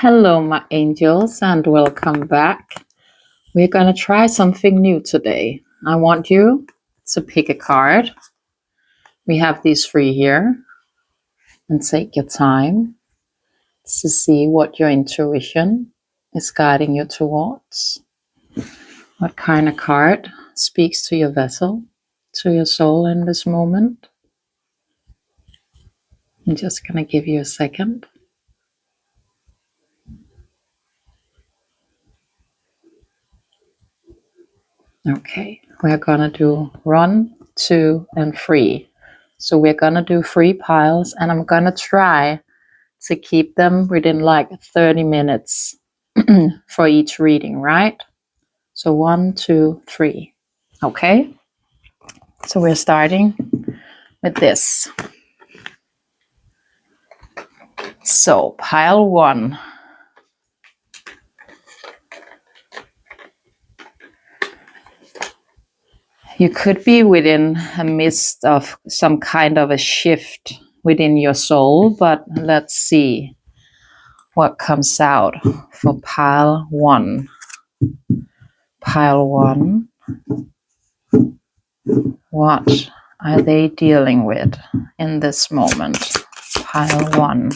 Hello, my angels, and welcome back. We're going to try something new today. I want you to pick a card. We have these three here, and take your time to see what your intuition is guiding you towards. What kind of card speaks to your vessel, to your soul in this moment? I'm just going to give you a second. Okay, we're gonna do 1, 2, and 3. So we're gonna do 3 piles, and I'm gonna try to keep them within like 30 minutes for each reading, right? So 1, 2, 3. Okay, so we're starting with this. So pile 1. You could be within a midst of some kind of a shift within your soul, but let's see what comes out for pile 1. Pile 1. What are they dealing with in this moment? Pile 1.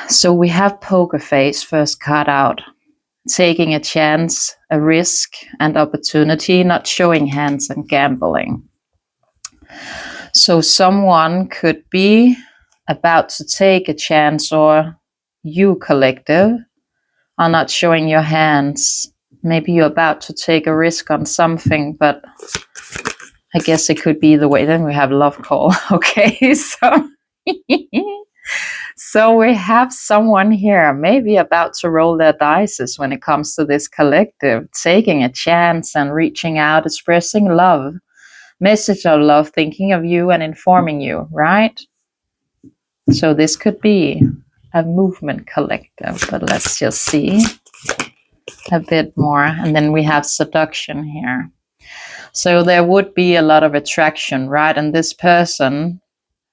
So we have poker face first card out. Taking a chance, a risk, and opportunity, not showing hands and gambling. So someone could be about to take a chance, or you, collective, are not showing your hands. Maybe you're about to take a risk on something, but I guess it could be the way. Then we have love call. Okay, so we have someone here maybe about to roll their dice when it comes to this collective, taking a chance and reaching out, expressing love, message of love, thinking of you and informing you, right? So this could be a movement collective, but let's just see a bit more. And then we have seduction here. So there would be a lot of attraction, right? And this person,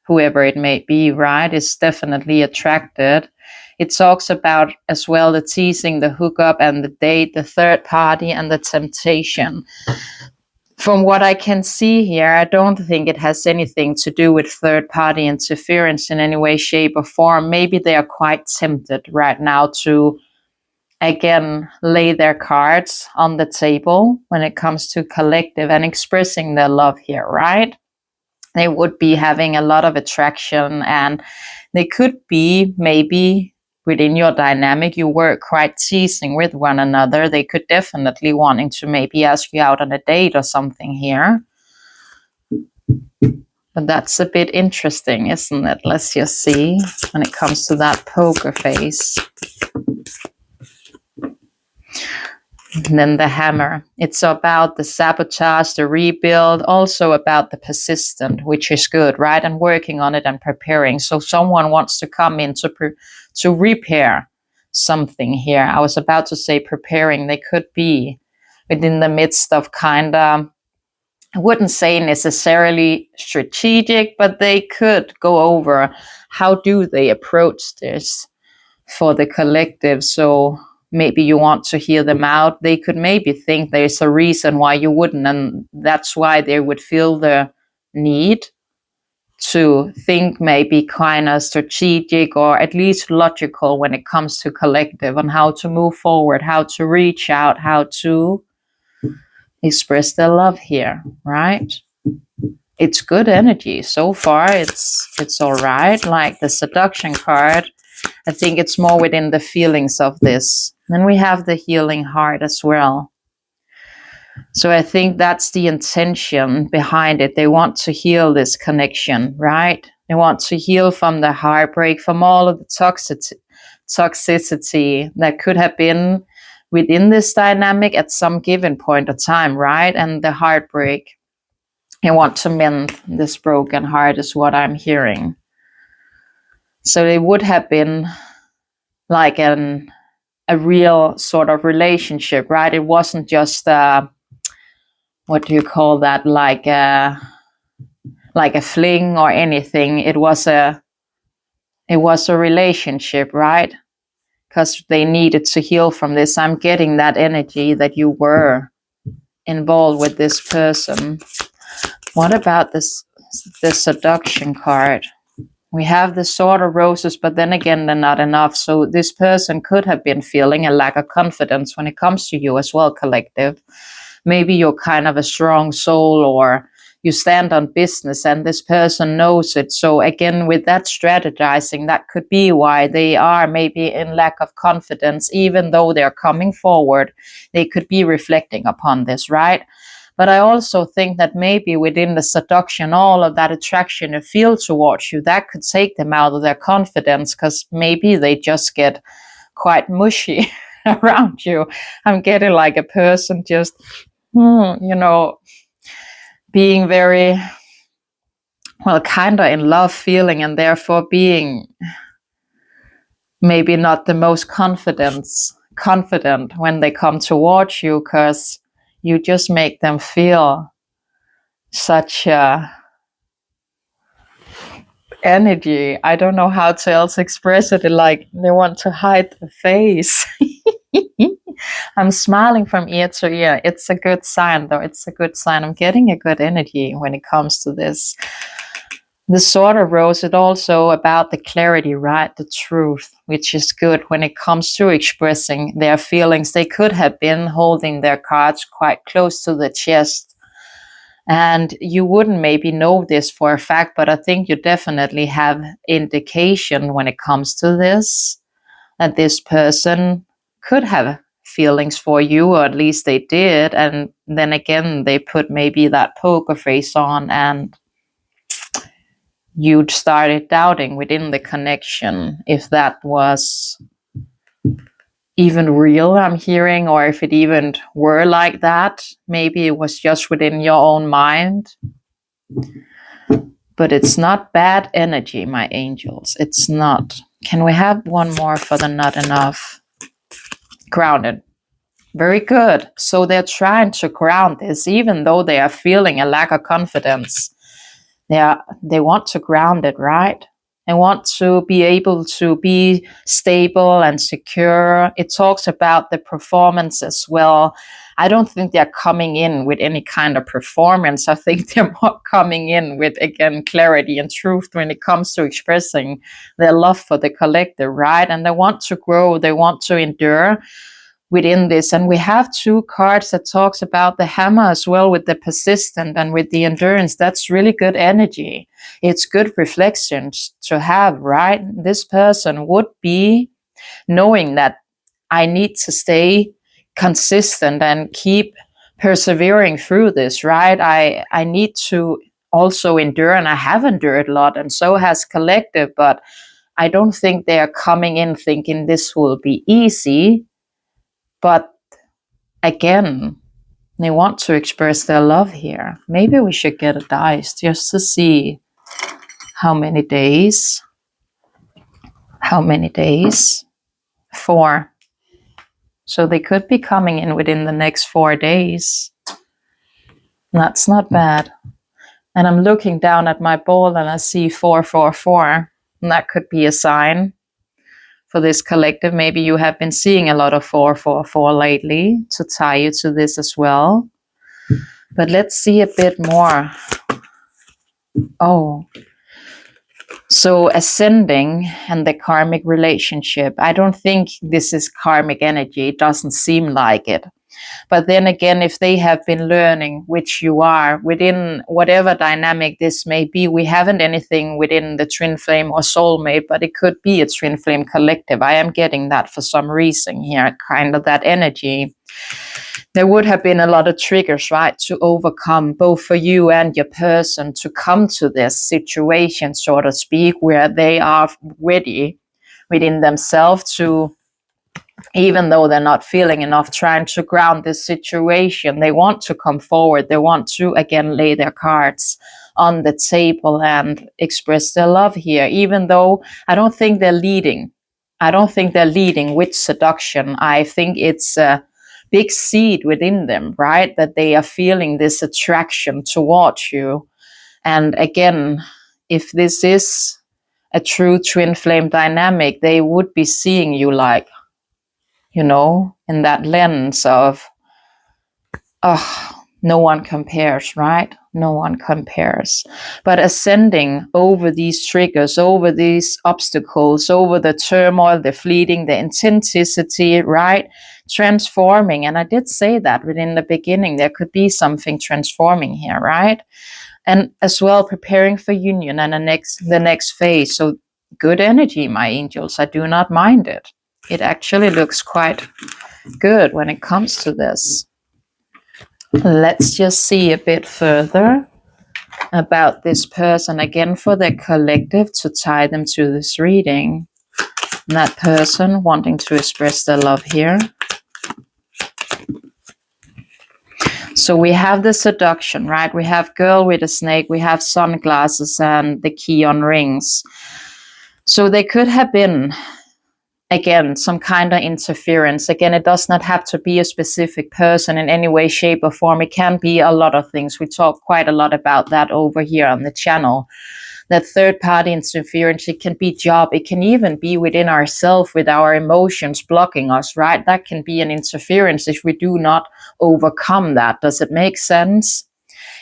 whoever it may be, right, is definitely attracted. It talks about as well the teasing, the hookup, and the date, the third party, and the temptation. From what I can see here, I don't think it has anything to do with third party interference in any way, shape, or form. Maybe they are quite tempted right now to, again, lay their cards on the table when it comes to collective and expressing their love here, right? They would be having a lot of attraction, and they could be maybe within your dynamic, you were quite teasing with one another. They could definitely wanting to maybe ask you out on a date or something here. But that's a bit interesting, isn't it? Let's just see when it comes to that poker face. And then the hammer. It's about the sabotage, the rebuild, also about the persistent, which is good, right? And working on it and preparing. So someone wants to come in to repair something here. I was about to say preparing. They could be within the midst of kind of, I wouldn't say necessarily strategic, but they could go over how do they approach this for the collective. So maybe you want to hear them out. They could maybe think there's a reason why you wouldn't, and that's why they would feel the need to think maybe kind of strategic or at least logical when it comes to collective on how to move forward, how to reach out, how to express their love here, right? It's good energy so far. It's all right. Like the seduction card, I think it's more within the feelings of this. Then we have the healing heart as well. So I think that's the intention behind it. They want to heal this connection, right? They want to heal from the heartbreak, from all of the toxicity that could have been within this dynamic at some given point of time, right? And the heartbreak. They want to mend this broken heart is what I'm hearing. So it would have been like a real sort of relationship, right? It wasn't just what do you call that, like a fling or anything. It was a it was a relationship, right? Because they needed to heal from this. I'm getting that energy that you were involved with this person. What about the seduction card? We have the Sword of Roses, but then again, they're not enough. So this person could have been feeling a lack of confidence when it comes to you as well, collective. Maybe you're kind of a strong soul, or you stand on business and this person knows it. So again, with that strategizing, that could be why they are maybe in lack of confidence. Even though they're coming forward, they could be reflecting upon this, right? But I also think that maybe within the seduction, all of that attraction they feel towards you, that could take them out of their confidence, because maybe they just get quite mushy around you. I'm getting like a person just, being very, well, kind of in love feeling, and therefore being maybe not the most confident when they come towards you, because you just make them feel such a energy. I don't know how to else express it. Like they want to hide the face. I'm smiling from ear to ear. It's a good sign, though. It's a good sign. I'm getting a good energy when it comes to this. The Sword of Rose is also about the clarity, right? The truth, which is good when it comes to expressing their feelings. They could have been holding their cards quite close to the chest. And you wouldn't maybe know this for a fact, but I think you definitely have indication when it comes to this, that this person could have feelings for you, or at least they did. And then again, they put maybe that poker face on, and you started doubting within the connection if that was even real, I'm hearing, or if it even were like that. Maybe it was just within your own mind. But it's not bad energy, my angels. It's not. Can we have one more for the not enough? Grounded. Very good. So they're trying to ground this, even though they are feeling a lack of confidence. They want to ground it, right? They want to be able to be stable and secure. It talks about the performance as well. I don't think they're coming in with any kind of performance. I think they're more coming in with, again, clarity and truth when it comes to expressing their love for the collective, right? And they want to grow, they want to endure within this. And we have two cards that talks about the hammer as well, with the persistent and with the endurance. That's really good energy. It's good reflections to have, right? This person would be knowing that I need to stay consistent and keep persevering through this, right? I need to also endure, and I have endured a lot, and so has collective, but I don't think they are coming in thinking this will be easy. But again, they want to express their love here. Maybe we should get a dice just to see how many days. How many days? 4. So they could be coming in within the next 4 days. That's not bad. And I'm looking down at my ball and I see 444. And that could be a sign for this collective. Maybe you have been seeing a lot of 444 lately to tie you to this as well. But let's see a bit more. Oh, so ascending and the karmic relationship. I don't think this is karmic energy. It doesn't seem like it. But then again, if they have been learning, which you are, within whatever dynamic this may be, we haven't anything within the twin flame or soulmate, but it could be a twin flame collective. I am getting that for some reason here, kind of that energy. There would have been a lot of triggers, right, to overcome, both for you and your person, to come to this situation, so to speak, where they are ready within themselves to, even though they're not feeling enough, trying to ground this situation. They want to come forward. They want to, again, lay their cards on the table and express their love here, even though I don't think they're leading. I don't think they're leading with seduction. I think it's a big seed within them, right? That they are feeling this attraction towards you. And again, if this is a true twin flame dynamic, they would be seeing you like, in that lens of, oh, no one compares, right? No one compares. But ascending over these triggers, over these obstacles, over the turmoil, the fleeting, the intensity, right? Transforming. And I did say that within the beginning, there could be something transforming here, right? And as well, preparing for union and the next phase. So good energy, my angels. I do not mind it. It actually looks quite good when it comes to this. Let's just see a bit further about this person again for the collective to tie them to this reading. And that person wanting to express their love here. So we have the seduction, right? We have girl with a snake, we have sunglasses and the key on rings. So they could have been, again, some kind of interference. Again, it does not have to be a specific person in any way, shape, or form. It can be a lot of things. We talk quite a lot about that over here on the channel. That third-party interference, it can be job. It can even be within ourselves with our emotions blocking us, right? That can be an interference if we do not overcome that. Does it make sense?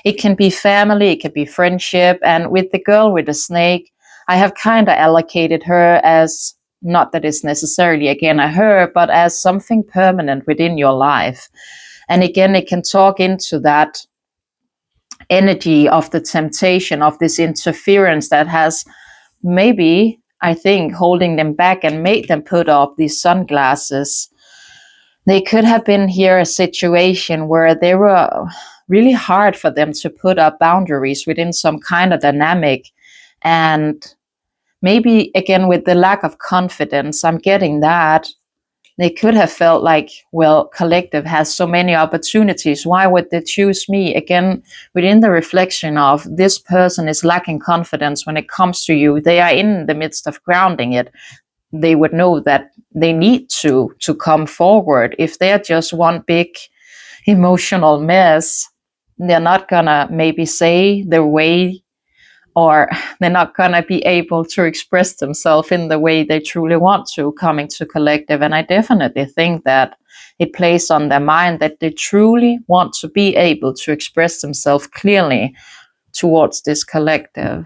It can be family. It can be friendship. And with the girl with the snake, I have kind of allocated her as, not that it's necessarily, again, a her, but as something permanent within your life. And again, it can talk into that energy of the temptation of this interference that has maybe, I think, holding them back and made them put up these sunglasses. They could have been here a situation where they were really hard for them to put up boundaries within some kind of dynamic. And maybe, again, with the lack of confidence, I'm getting that. They could have felt like, well, collective has so many opportunities. Why would they choose me? Again, within the reflection of this person is lacking confidence when it comes to you. They are in the midst of grounding it. They would know that they need to come forward. If they're just one big emotional mess, they're not gonna maybe say their way, or they're not going to be able to express themselves in the way they truly want to coming to collective. And I definitely think that it plays on their mind that they truly want to be able to express themselves clearly towards this collective.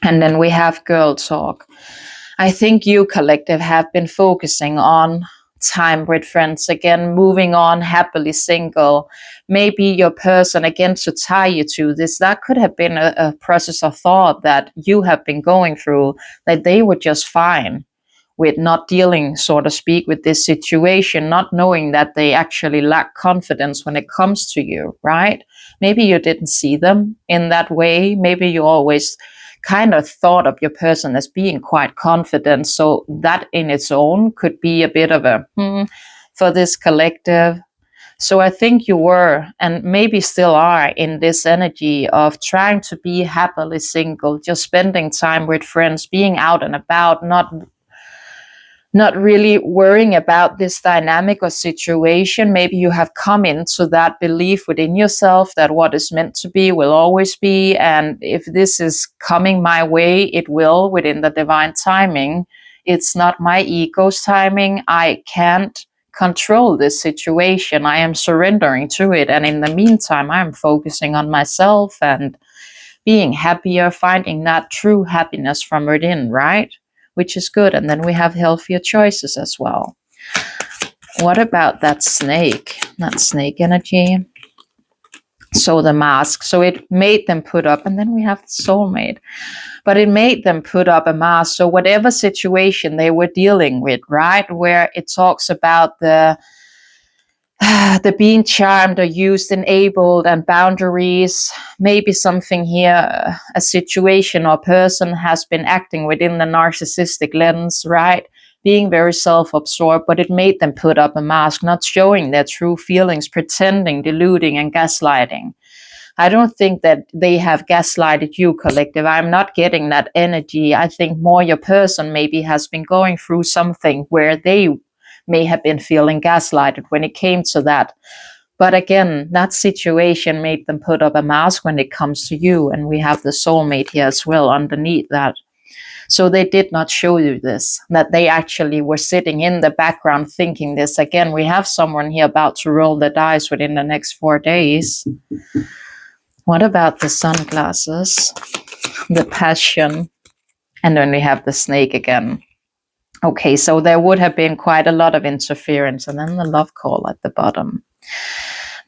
And then we have girl talk. I think you, collective, have been focusing on time with friends, again, moving on, happily single. Maybe your person, again, to tie you to this, that could have been a process of thought that you have been going through, that they were just fine with not dealing, so to speak, with this situation, not knowing that they actually lack confidence when it comes to you, right? Maybe you didn't see them in that way. Maybe you always kind of thought of your person as being quite confident. So that in its own could be a bit of a for this collective. So I think you were, and maybe still are, in this energy of trying to be happily single, just spending time with friends, being out and about, not really worrying about this dynamic or situation. Maybe you have come into that belief within yourself that what is meant to be will always be. And if this is coming my way, it will within the divine timing. It's not my ego's timing. I can't control this situation. I am surrendering to it. And in the meantime, I'm focusing on myself and being happier, finding that true happiness from within, right? Which is good. And then we have healthier choices as well. What about that snake energy? So the mask. So it made them put up, and then we have soulmate. But it made them put up a mask. So whatever situation they were dealing with, right? Where it talks about the being charmed or used, enabled, and boundaries. Maybe something here, a situation or person has been acting within the narcissistic lens, right? Being very self-absorbed, but it made them put up a mask, not showing their true feelings, pretending, deluding, and gaslighting. I don't think that they have gaslighted you, collective. I'm not getting that energy. I think more your person maybe has been going through something where they may have been feeling gaslighted when it came to that. But again, that situation made them put up a mask when it comes to you. And we have the soulmate here as well underneath that. So they did not show you this, that they actually were sitting in the background thinking this. Again, we have someone here about to roll the dice within the next 4 days. What about the sunglasses, the passion, and then we have the snake again. Okay, so there would have been quite a lot of interference, and then the love call at the bottom.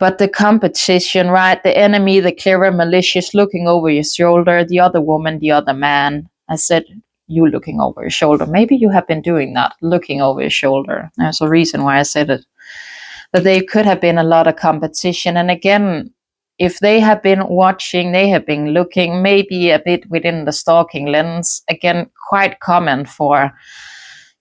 But the competition, right? The enemy, the clever, malicious, looking over your shoulder, the other woman, the other man. I said, you looking over your shoulder. Maybe you have been doing that, looking over your shoulder. There's a reason why I said it. But there could have been a lot of competition. And again, if they have been watching, they have been looking, maybe a bit within the stalking lens. Again, quite common for,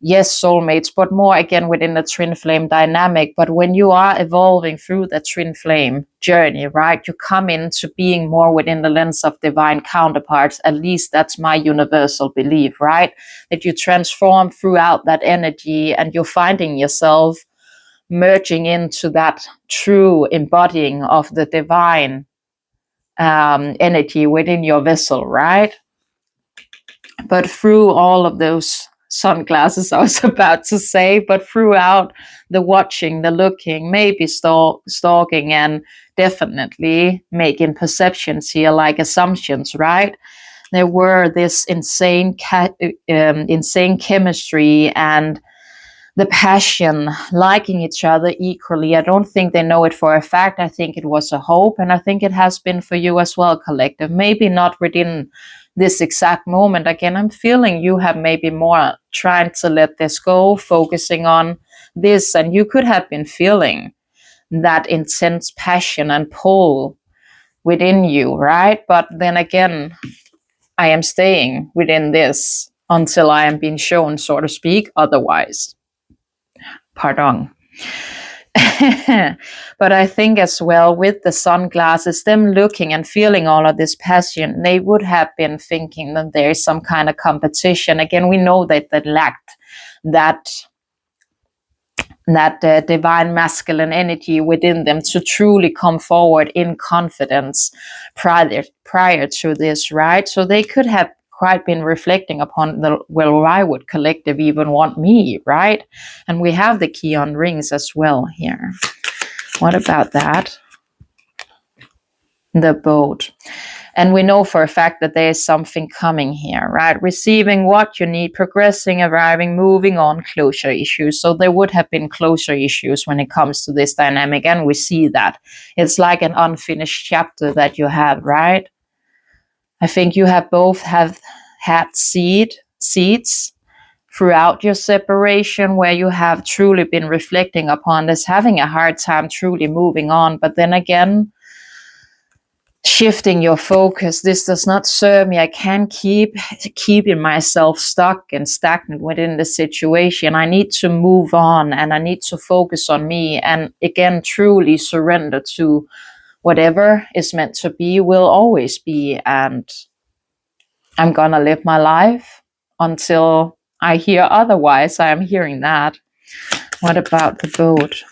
yes, soulmates, but more again within the twin flame dynamic. But when you are evolving through the twin flame journey, right, you come into being more within the lens of divine counterparts. At least that's my universal belief, right? That you transform throughout that energy and you're finding yourself merging into that true embodying of the divine energy within your vessel, right? But through all of those sunglasses, I was about to say, but throughout the watching, the looking, maybe stalking, and definitely making perceptions here, like assumptions, right? There were this insane chemistry and the passion, liking each other equally. I don't think they know it for a fact. I think it was a hope, and I think it has been for you as well, collective. Maybe not within this exact moment. Again, I'm feeling you have maybe more trying to let this go, focusing on this, and you could have been feeling that intense passion and pull within you, right? But then again, I am staying within this until I am being shown, so to speak, otherwise. Pardon. But I think as well with the sunglasses, them looking and feeling all of this passion, they would have been thinking that there is some kind of competition. Again, we know that they lacked that divine masculine energy within them to truly come forward in confidence prior to this, right? So they could have quite been reflecting upon why would collective even want me, right? And we have the key on rings as well here. What about that? The boat. And we know for a fact that there is something coming here, right? Receiving what you need, progressing, arriving, moving on, closure issues. So there would have been closure issues when it comes to this dynamic. And we see that. It's like an unfinished chapter that you have, right? I think you have both had seeds throughout your separation where you have truly been reflecting upon this, having a hard time truly moving on. But then again, shifting your focus. This does not serve me. I can't keep keeping myself stuck and stagnant within the situation. I need to move on and I need to focus on me. And again, truly surrender to whatever is meant to be will always be. And I'm gonna live my life until I hear otherwise. I am hearing that. What about the boat?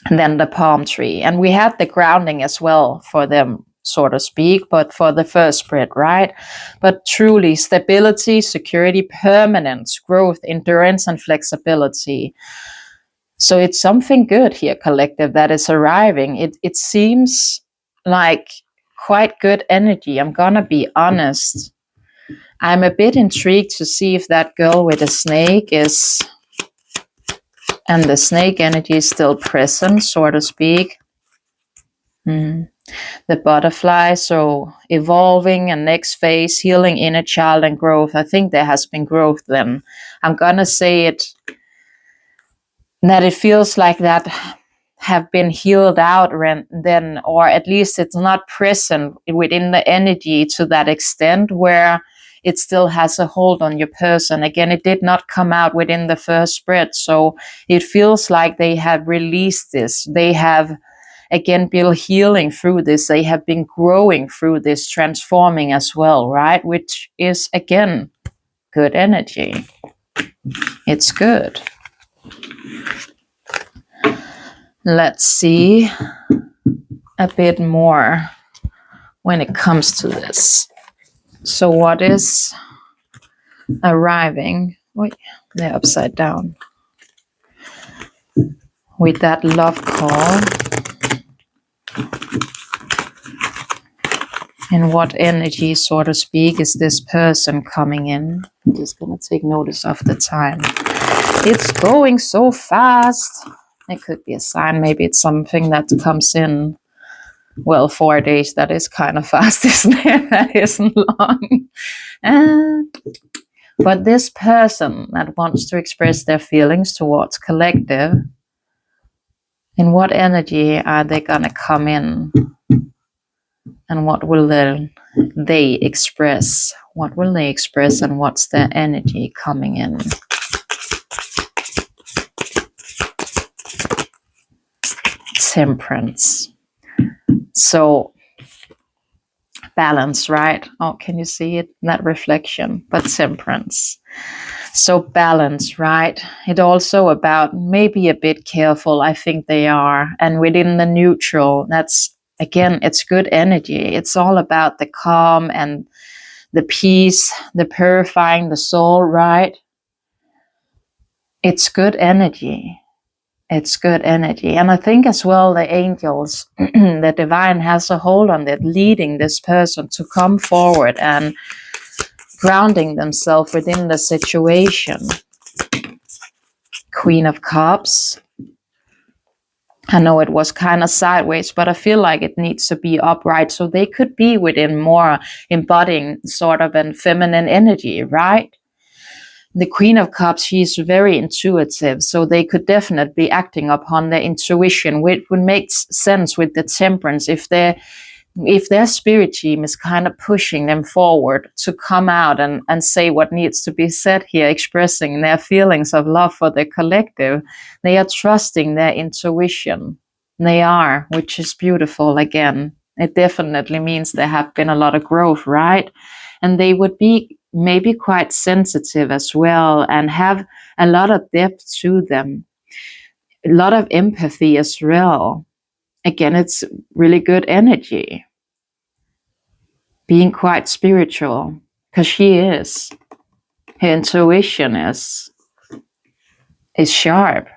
And then the palm tree. And we had the grounding as well for them, so to speak, but for the first spread, right? But truly stability, security, permanence, growth, endurance, and flexibility. So it's something good here, collective, that is arriving. It seems like quite good energy. I'm gonna be honest. I'm a bit intrigued to see if that girl with the snake is, and the snake energy is still present, so to speak. The butterfly, so evolving and next phase, healing inner child and growth. I think there has been growth then. I'm gonna say it, that it feels like that have been healed out then, or at least it's not present within the energy to that extent where it still has a hold on your person. Again, it did not come out within the first spread, so it feels like they have released this. They have, again, been healing through this. They have been growing through this, transforming as well, right? Which is, again, good energy. It's good. Let's see a bit more when it comes to this. So what is arriving? Wait, they're upside down. With that love call. And what energy, so to speak, is this person coming in? I'm just going to take notice of the time. It's going so fast. It could be a sign. Maybe it's something that comes in. Well, 4 days, that is kind of fast, isn't it? That isn't long. But this person that wants to express their feelings towards collective, in what energy are they going to come in? And what will they express? What will they express, and what's their energy coming in? Temperance. So balance, right? Oh, can you see it? That reflection, but temperance. So balance, right? It also about maybe a bit careful, I think they are. And within the neutral, that's, again, it's good energy. It's all about the calm and the peace, the purifying the soul, right? It's good energy. It's good energy. And I think as well, the angels, the divine has a hold on it, leading this person to come forward and grounding themselves within the situation. Queen of Cups. I know it was kind of sideways, but I feel like it needs to be upright. So they could be within more embodying sort of a feminine energy, right? The Queen of Cups, she's very intuitive. So they could definitely be acting upon their intuition, which would make sense with the Temperance if their spirit team is kind of pushing them forward to come out and say what needs to be said here, expressing their feelings of love for the collective. They are trusting their intuition. They are, which is beautiful again. It definitely means there have been a lot of growth, right? And they would be maybe quite sensitive as well and have a lot of depth to them. A lot of empathy as well. Again, it's really good energy. Being quite spiritual, because she is. Her intuition is sharp.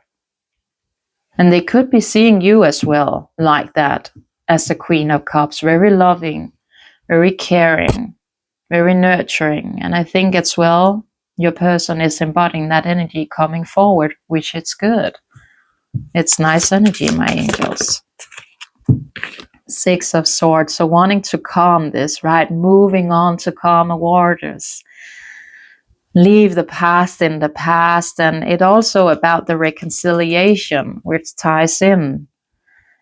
And they could be seeing you as well, like that, as the Queen of Cups. Very loving, very caring, very nurturing. And I think as well, your person is embodying that energy coming forward, which is good. It's nice energy, my angels. Six of Swords, so wanting to calm this, right? Moving on to calmer waters. Leave the past in the past, and it also about the reconciliation, which ties in.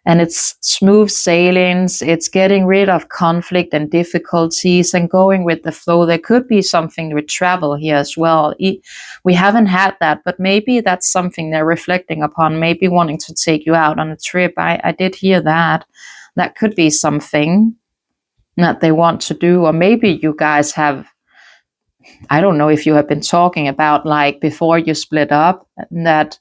And it's smooth sailings, it's getting rid of conflict and difficulties and going with the flow. There could be something with travel here as well. We haven't had that, but maybe that's something they're reflecting upon, maybe wanting to take you out on a trip. I did hear that. That could be something that they want to do. Or maybe you guys have, I don't know if you have been talking about, like, before you split up, that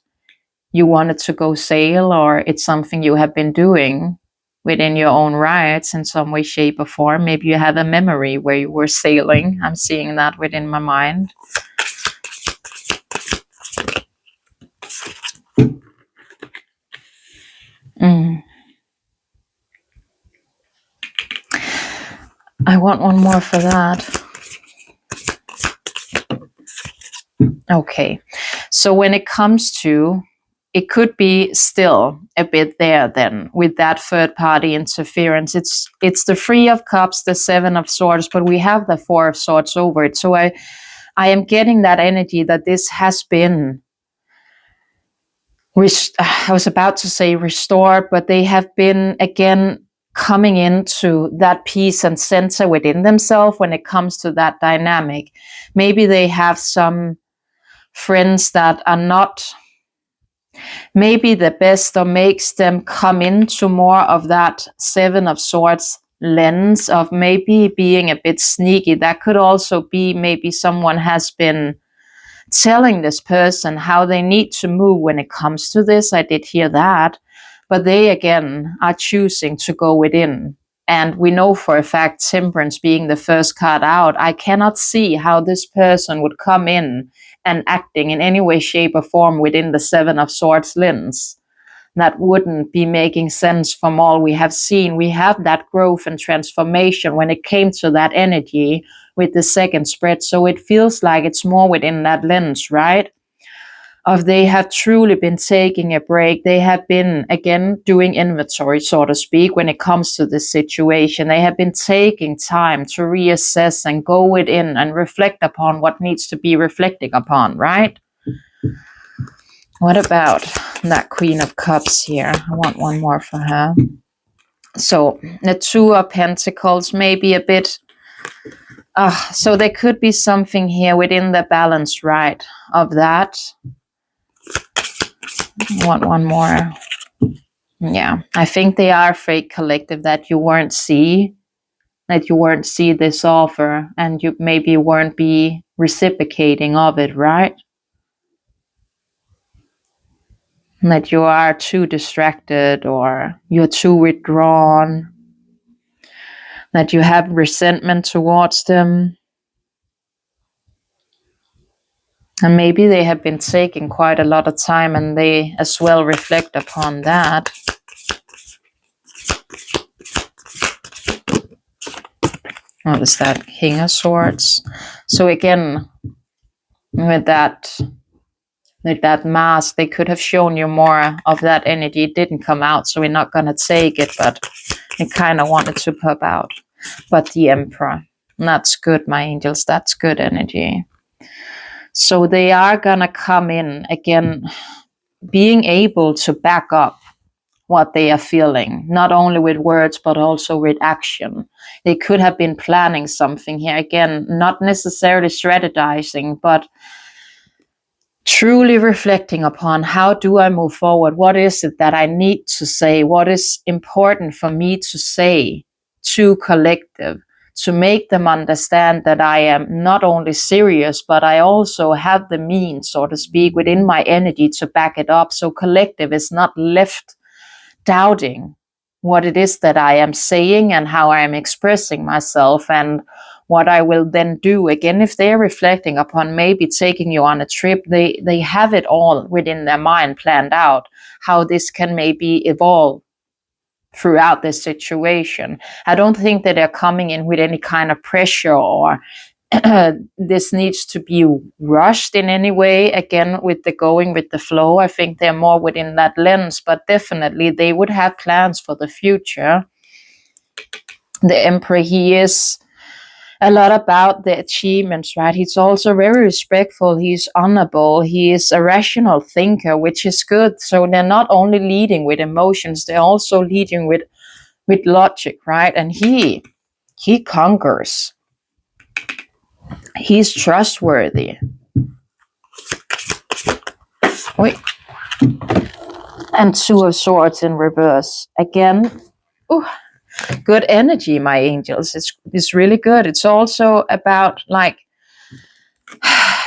you wanted to go sail, or it's something you have been doing within your own rights in some way, shape, or form. Maybe you have a memory where you were sailing. I'm seeing that within my mind. I want one more for that. Okay, so when it comes to, it could be still a bit there then with that third party interference. It's the Three of Cups, the Seven of Swords, but we have the Four of Swords over it. So I am getting that energy that this has been, I was about to say restored, but they have been again coming into that peace and center within themselves when it comes to that dynamic. Maybe they have some friends that are not maybe the best, or makes them come into more of that Seven of Swords lens of maybe being a bit sneaky. That could also be maybe someone has been telling this person how they need to move when it comes to this. I did hear that. But they again are choosing to go within. And we know for a fact, Temperance being the first card out, I cannot see how this person would come in and acting in any way, shape, or form within the Seven of Swords lens. That wouldn't be making sense from all we have seen. We have that growth and transformation when it came to that energy with the second spread. So it feels like it's more within that lens, right? Of they have truly been taking a break. They have been, again, doing inventory, so to speak, when it comes to this situation. They have been taking time to reassess and go within and reflect upon what needs to be reflecting upon, right? What about that Queen of Cups here? I want one more for her. So the Two of Pentacles, maybe a bit. So there could be something here within the balance, right, of that. I want one more. Yeah, I think they are fake collective that you weren't see this offer, and you maybe weren't be reciprocating of it, right? That you are too distracted or you're too withdrawn, that you have resentment towards them. And maybe they have been taking quite a lot of time and they as well reflect upon that. What is that? King of Swords. So again, with that mask, they could have shown you more of that energy. It didn't come out, so we're not going to take it, but it kind of wanted to pop out. But the Emperor, that's good, my angels. That's good energy. So they are going to come in, again, being able to back up what they are feeling, not only with words, but also with action. They could have been planning something here. Again, not necessarily strategizing, but truly reflecting upon how do I move forward? What is it that I need to say? What is important for me to say to collective, to make them understand that I am not only serious, but I also have the means, so to speak, within my energy to back it up. So collective is not left doubting what it is that I am saying and how I am expressing myself and what I will then do. Again, if they're reflecting upon maybe taking you on a trip, they have it all within their mind planned out, how this can maybe evolve throughout this situation. I don't think that they're coming in with any kind of pressure or this needs to be rushed in any way. Again, with the going with the flow, I think they're more within that lens, but definitely they would have plans for the future. The Emperor, he is a lot about the achievements, right? He's also very respectful. He's honorable. He is a rational thinker, which is good. So they're not only leading with emotions, they're also leading with logic, right? And he conquers. He's trustworthy. Wait. And Two of Swords in reverse. Again, good energy, my angels. It's really good. It's also about like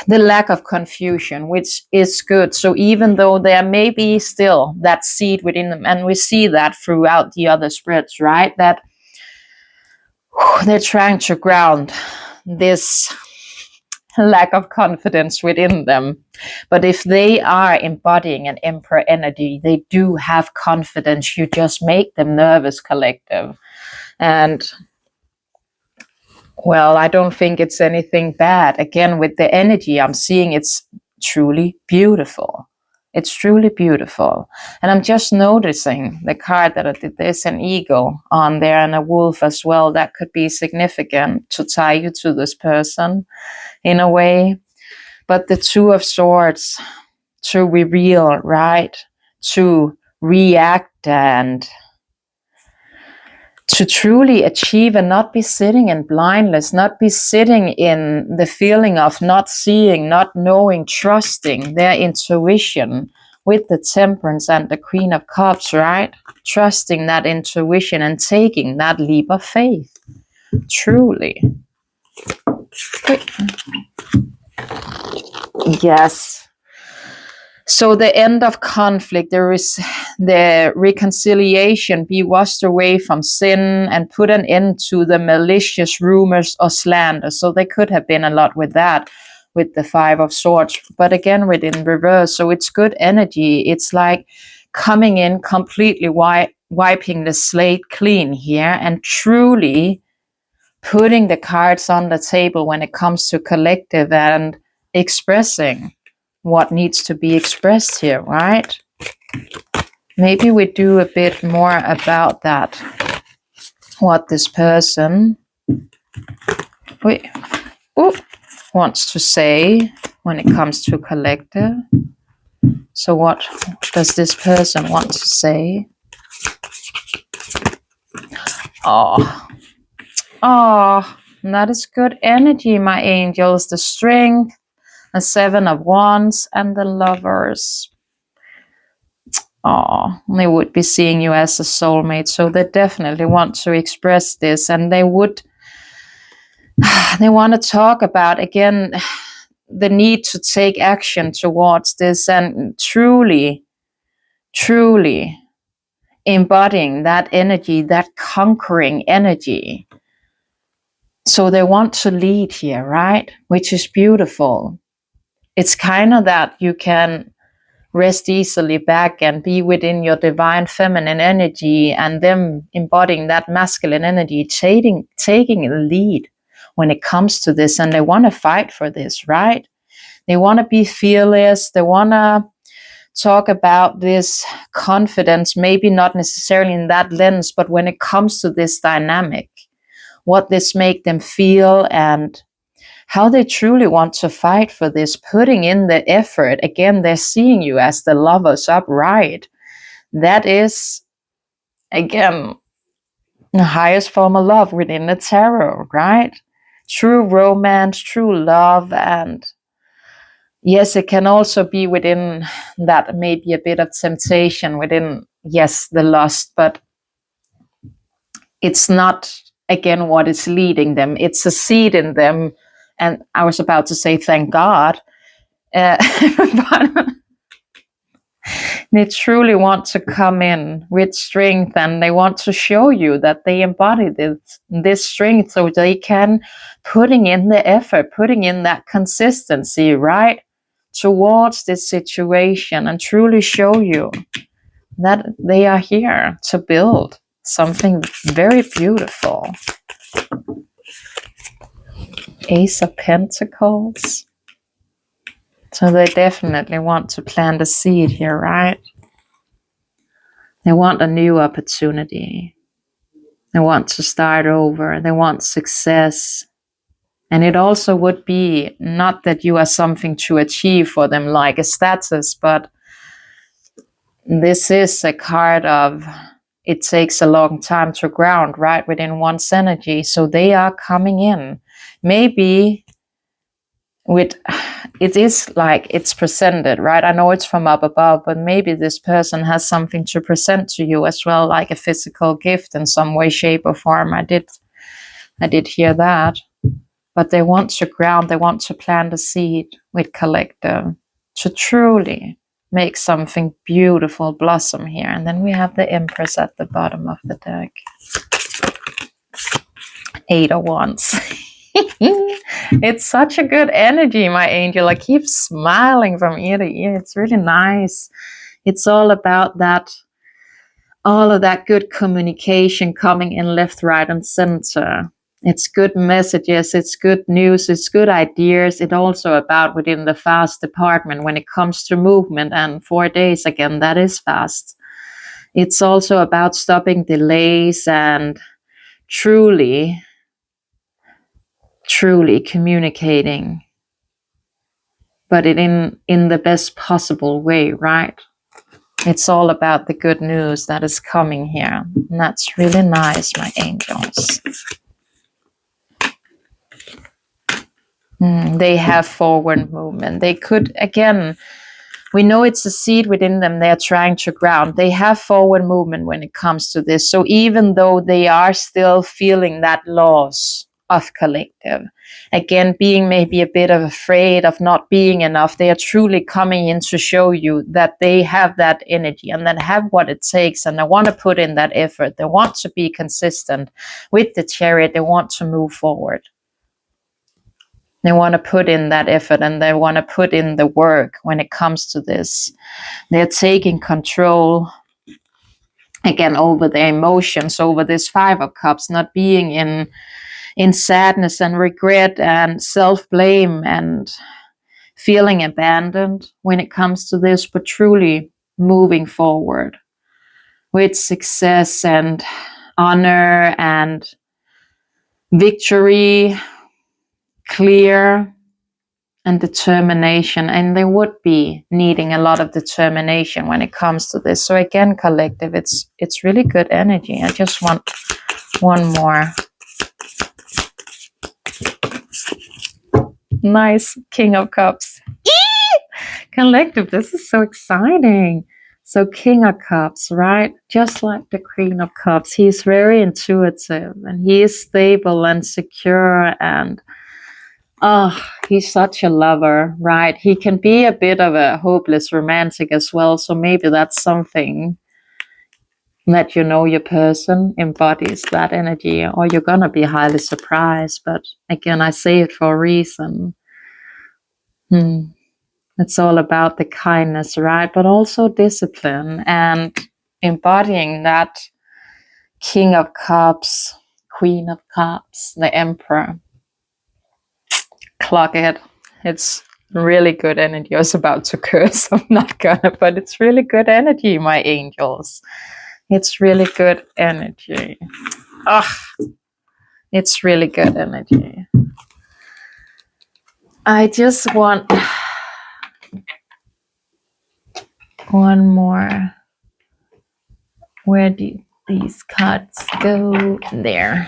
the lack of confusion, which is good. So even though there may be still that seed within them, and we see that throughout the other spreads, right? That they're trying to ground this lack of confidence within them. But if they are embodying an Emperor energy, they do have confidence. You just make them nervous, collective. And well, I don't think it's anything bad. Again, with the energy I'm seeing, it's truly beautiful. It's truly beautiful. And I'm just noticing the card that I did. There's an eagle on there and a wolf as well. That could be significant to tie you to this person in a way. But the Two of Swords, to reveal, right? To react and to truly achieve and not be sitting in blindness, not be sitting in the feeling of not seeing, not knowing, trusting their intuition with the Temperance and the Queen of Cups, right? Trusting that intuition and taking that leap of faith. Truly. Yes. So the end of conflict, there is the reconciliation, be washed away from sin and put an end to the malicious rumors or slander. So there could have been a lot with that, with the Five of Swords, but again within reverse. So it's good energy. It's like coming in completely wiping the slate clean here and truly putting the cards on the table when it comes to collective and expressing what needs to be expressed here, right? Maybe we do a bit more about that. What this person wants to say when it comes to collective. So what does this person want to say? Oh, that is good energy, my angels. The Strength, the Seven of Wands, and the Lovers. They would be seeing you as a soulmate, so they definitely want to express this, and they want to talk about, again, the need to take action towards this and truly embodying that energy, that conquering energy. So they want to lead here, right? Which is beautiful. It's kind of that you can rest easily back and be within your divine feminine energy, and them embodying that masculine energy, taking the lead when it comes to this. And they want to fight for this, right? They want to be fearless. They want to talk about this confidence, maybe not necessarily in that lens, but when it comes to this dynamic, what this make them feel and how they truly want to fight for this, putting in the effort. Again, they're seeing you as the Lovers upright. That is, again, the highest form of love within the tarot, right? True romance, true love, and yes, it can also be within that maybe a bit of temptation within, yes, the lust, but it's not, again, what is leading them. It's a seed in them. And I was about to say, thank God. But they truly want to come in with strength, and they want to show you that they embody this strength, so they can putting in the effort, putting in that consistency, right, towards this situation, and truly show you that they are here to build something very beautiful. Ace of Pentacles. So they definitely want to plant a seed here, right? They want a new opportunity. They want to start over. They want success. And it also would be not that you are something to achieve for them like a status, but this is a card of it takes a long time to ground, right, within one's energy. So they are coming in. Maybe with, it is like it's presented, right? I know it's from up above, but maybe this person has something to present to you as well, like a physical gift in some way, shape, or form. I did hear that. But they want to ground, they want to plant a seed with collective to truly make something beautiful blossom here. And then we have the Empress at the bottom of the deck. 8 of Wands. It's such a good energy, my angel. I keep smiling from ear to ear. It's really nice. It's all about that, all of that good communication coming in left, right, and center. It's good messages, it's good news, it's good ideas. It's also about within the fast department when it comes to movement, and 4 days, again, that is fast. It's also about stopping delays and truly communicating, but in the best possible way, right? It's all about the good news that is coming here. And that's really nice, my angels. They have forward movement. They could, again, we know it's a seed within them they're trying to ground. They have forward movement when it comes to this. So even though they are still feeling that loss of collective. Again, being maybe a bit of afraid of not being enough, they are truly coming in to show you that they have that energy and that have what it takes, and they want to put in that effort. They want to be consistent with the Chariot. They want to move forward. They want to put in that effort, and they want to put in the work when it comes to this. They're taking control again over their emotions, over this Five of Cups, not being in sadness and regret and self-blame and feeling abandoned when it comes to this, but truly moving forward with success and honor and victory, clear and determination. And they would be needing a lot of determination when it comes to this. So again, collective, it's really good energy. I just want one more. Nice. King of Cups. Collective, this is so exciting. So King of Cups, right? Just like the Queen of Cups, he's very intuitive and he is stable and secure, and he's such a lover, right? He can be a bit of a hopeless romantic as well. So maybe that's something that your person embodies that energy, or you're gonna be highly surprised. But again, I say it for a reason. It's all about the kindness, right? But also discipline and embodying that King of Cups, Queen of Cups, the Emperor. Clock it. It's really good energy. I was about to curse. I'm not gonna, but it's really good energy, my angels. It's really good energy. It's really good energy. I just want one more. Where do these cards go? There.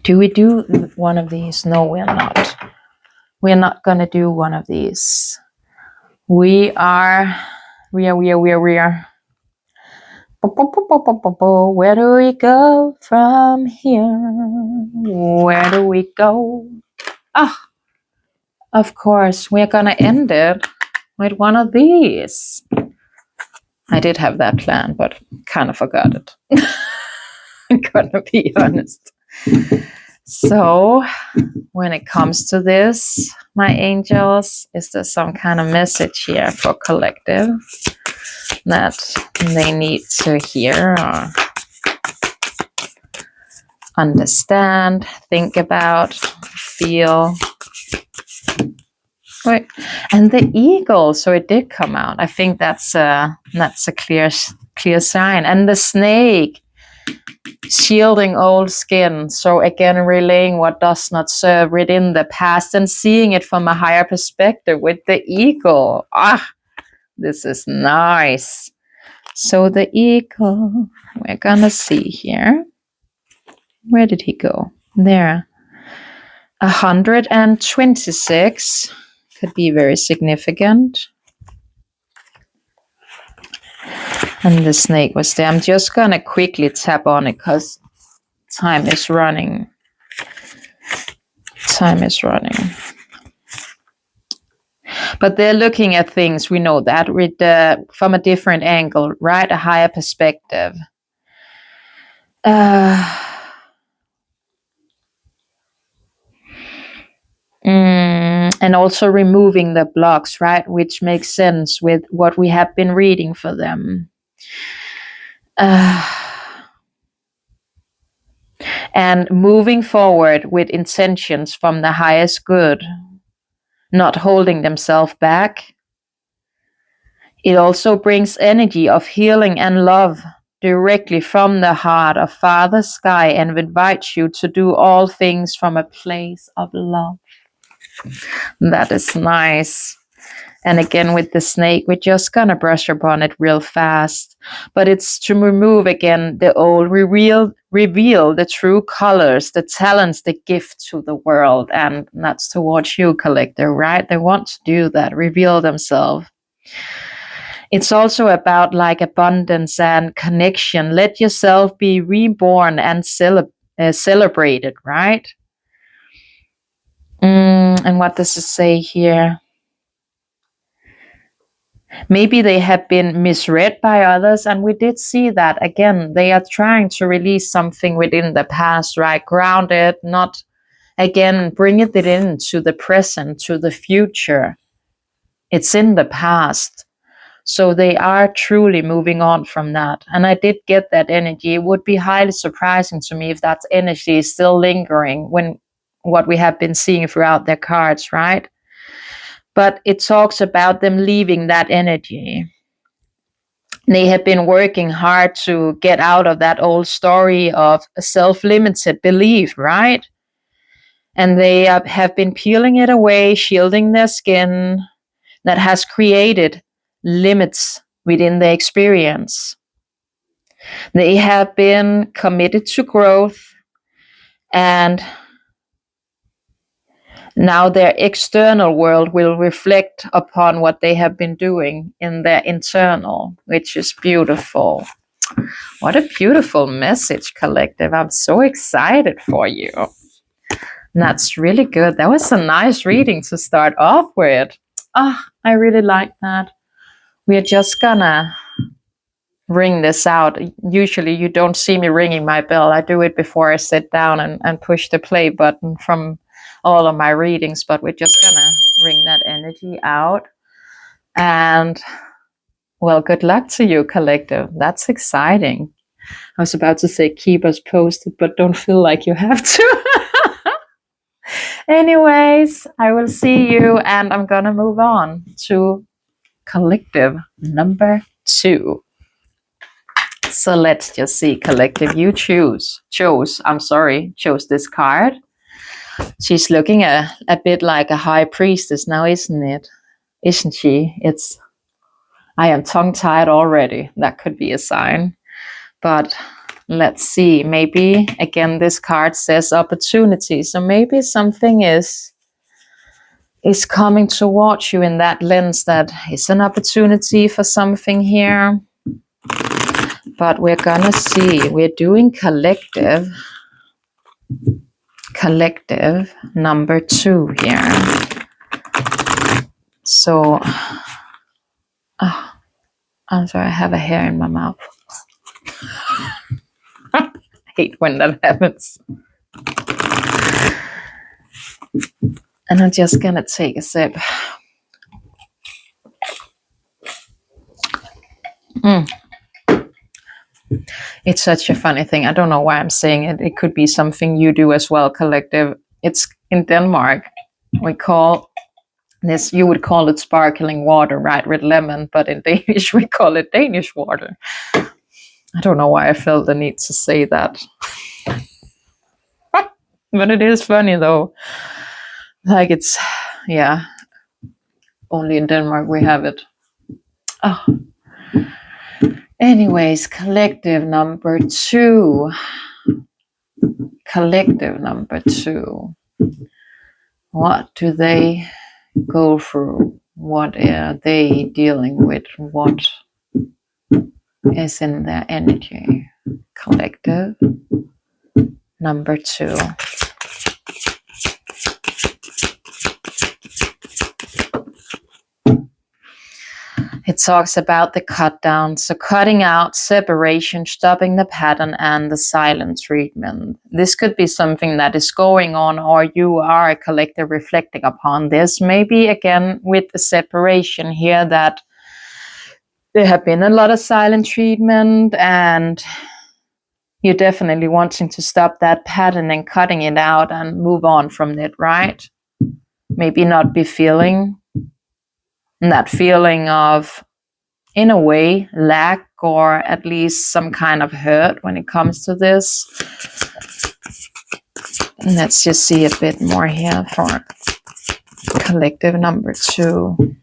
Do we do one of these? No, we're not. We're not going to do one of these. We are. Where do we go from here? Where do we go? Of course, we're going to end it with one of these. I did have that plan, but kind of forgot it. I'm going to be honest. So, when it comes to this, my angels, is there some kind of message here for collective that they need to hear or understand, think about, feel? Wait, and the eagle, so it did come out. I think that's a clear sign. And the snake, shielding old skin. So again, relaying what does not serve within the past and seeing it from a higher perspective with the eagle. This is nice. So the eagle, we're gonna see here. Where did he go? There. 126 could be very significant. And the snake was there. I'm just gonna quickly tap on it because time is running. But they're looking at things, we know that, with from a different angle, right? A higher perspective. And also removing the blocks, right? Which makes sense with what we have been reading for them. And moving forward with intentions from the highest good, not holding themselves back. It also brings energy of healing and love directly from the heart of Father Sky and invites you to do all things from a place of love. That is nice. And again, with the snake, we're just gonna brush upon it real fast. But it's to remove again the old, reveal the true colors, the talents, the gift to the world. And that's towards you, collector, right? They want to do that, reveal themselves. It's also about like abundance and connection. Let yourself be reborn and celebrated, right? And what does it say here? Maybe they have been misread by others, and we did see that again. They are trying to release something within the past, right? Ground it, not again bring it into the present, to the future. It's in the past. So they are truly moving on from that. And I did get that energy. It would be highly surprising to me if that energy is still lingering when what we have been seeing throughout their cards, right? But it talks about them leaving that energy. They have been working hard to get out of that old story of self-limited belief, right? And they have been peeling it away, shielding their skin that has created limits within the experience. They have been committed to growth, and now their external world will reflect upon what they have been doing in their internal, which is beautiful. What a beautiful message, collective. I'm so excited for you. And that's really good. That was a nice reading to start off with. I really like that. We're just gonna ring this out. Usually you don't see me ringing my bell. I do it before I sit down and push the play button from all of my readings, but we're just gonna ring that energy out. And well, good luck to you, collective. That's exciting. I was about to say keep us posted, but don't feel like you have to. Anyways, I will see you, and I'm gonna move on to collective number 2. So let's just see, collective, you chose this card. She's looking a bit like a high priestess now, isn't it? Isn't she? I am tongue-tied already. That could be a sign. But let's see, maybe, again, this card says opportunity. So maybe something is coming towards you in that lens that is an opportunity for something here. But we're gonna see. We're doing collective number 2 here. So, I'm sorry, I have a hair in my mouth. I hate when that happens. And I'm just gonna take a sip. It's such a funny thing. I don't know why I'm saying it. It could be something you do as well, collective. It's in Denmark. We call this, you would call it sparkling water, right, with lemon, but in Danish we call it Danish water. I don't know why I felt the need to say that. But it is funny though. Like it's, yeah, only in Denmark we have it. Oh. Anyways, collective number 2. Collective number 2. What do they go through? What are they dealing with? What is in their energy? Collective number 2. It talks about the cut down, so cutting out, separation, stopping the pattern, and the silent treatment. This could be something that is going on, or you are a collective reflecting upon this. Maybe again with the separation here, that there have been a lot of silent treatment, and you're definitely wanting to stop that pattern and cutting it out and move on from it, right? Maybe not be feeling that feeling of, in a way, lack, or at least some kind of hurt when it comes to this. Let's just see a bit more here for collective number 2.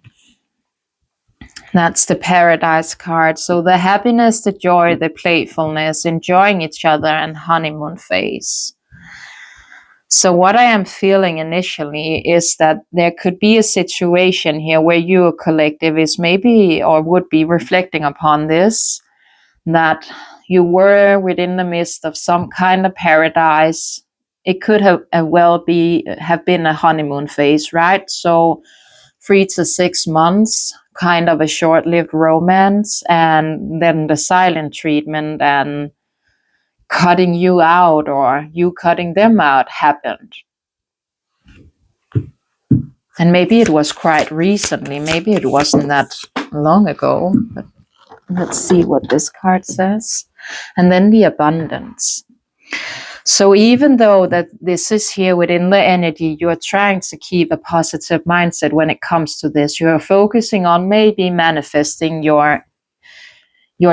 That's the Paradise card. So the happiness, the joy, the playfulness, enjoying each other, and honeymoon phase. So what I am feeling initially is that there could be a situation here where you, a collective, is maybe or would be reflecting upon this, that you were within the midst of some kind of paradise. It could have have been a honeymoon phase, right? So 3 to 6 months, kind of a short-lived romance, and then the silent treatment and cutting you out or you cutting them out happened. And maybe it was quite recently, maybe it wasn't that long ago, but let's see what this card says. And then the abundance. So even though that this is here within the energy, you are trying to keep a positive mindset when it comes to this. You are focusing on maybe manifesting your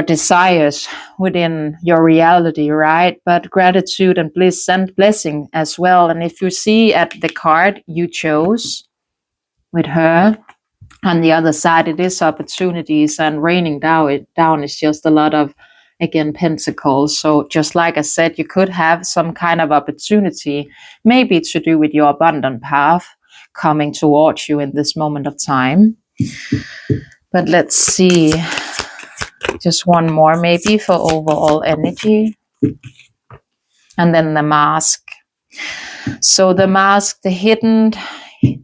desires within your reality, right? But gratitude and bliss and blessing as well. And if you see at the card you chose with her, on the other side, it is opportunities, and raining down is just a lot of, again, pentacles. So just like I said, you could have some kind of opportunity, maybe to do with your abundant path coming towards you in this moment of time. But let's see, just one more maybe for overall energy. And then the mask. So the mask, the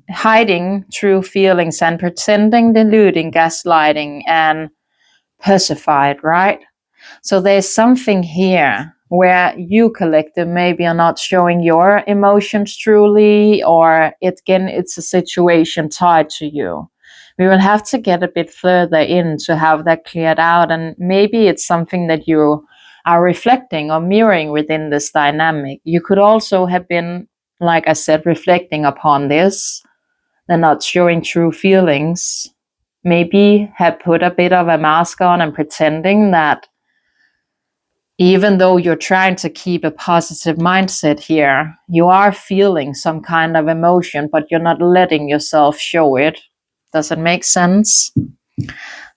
hiding true feelings and pretending, deluding, gaslighting, and pacified, right? So there's something here where you collective maybe are not showing your emotions truly, or it's a situation tied to you. We will have to get a bit further in to have that cleared out, and maybe it's something that you are reflecting or mirroring within this dynamic. You could also have been, like I said, reflecting upon this, and not showing true feelings. Maybe have put a bit of a mask on and pretending that even though you're trying to keep a positive mindset here, you are feeling some kind of emotion, but you're not letting yourself show it. Does it make sense?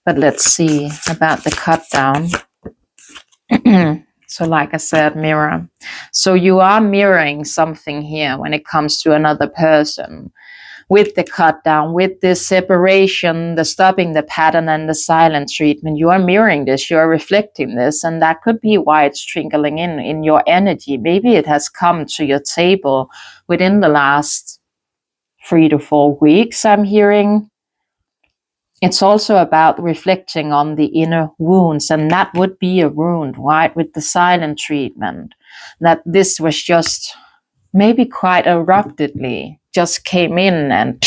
But let's see about the cut down. So like I said, mirror. So you are mirroring something here when it comes to another person. With the cut down, with the separation, the stopping the pattern, and the silent treatment, you are mirroring this, you are reflecting this, and that could be why it's trickling in your energy. Maybe it has come to your table within the last 3 to 4 weeks, I'm hearing. It's also about reflecting on the inner wounds, and that would be a wound, right, with the silent treatment, that this was just maybe quite abruptly just came in and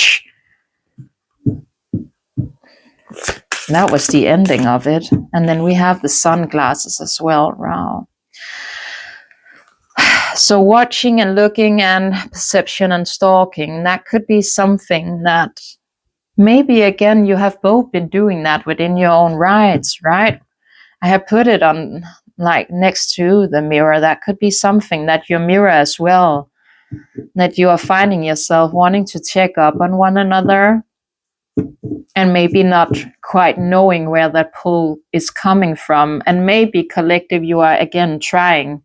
that was the ending of it. And then we have the sunglasses as well. Wow. So watching and looking and perception and stalking, that could be something that maybe again you have both been doing that within your own rights, right? I have put it on like next to the mirror. That could be something that you mirror as well, that you are finding yourself wanting to check up on one another and maybe not quite knowing where that pull is coming from. And maybe collective, you are again trying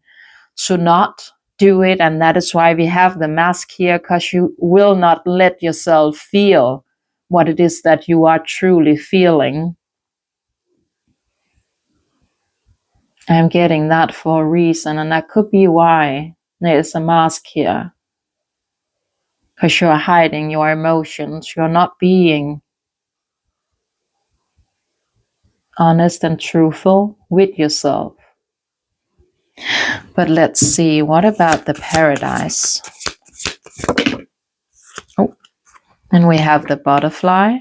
to not do it. And that is why we have the mask here, because you will not let yourself feel what it is that you are truly feeling. I'm getting that for a reason, and that could be why there is a mask here. Because you're hiding your emotions, you're not being honest and truthful with yourself. But let's see, what about the paradise? Oh, and we have the butterfly.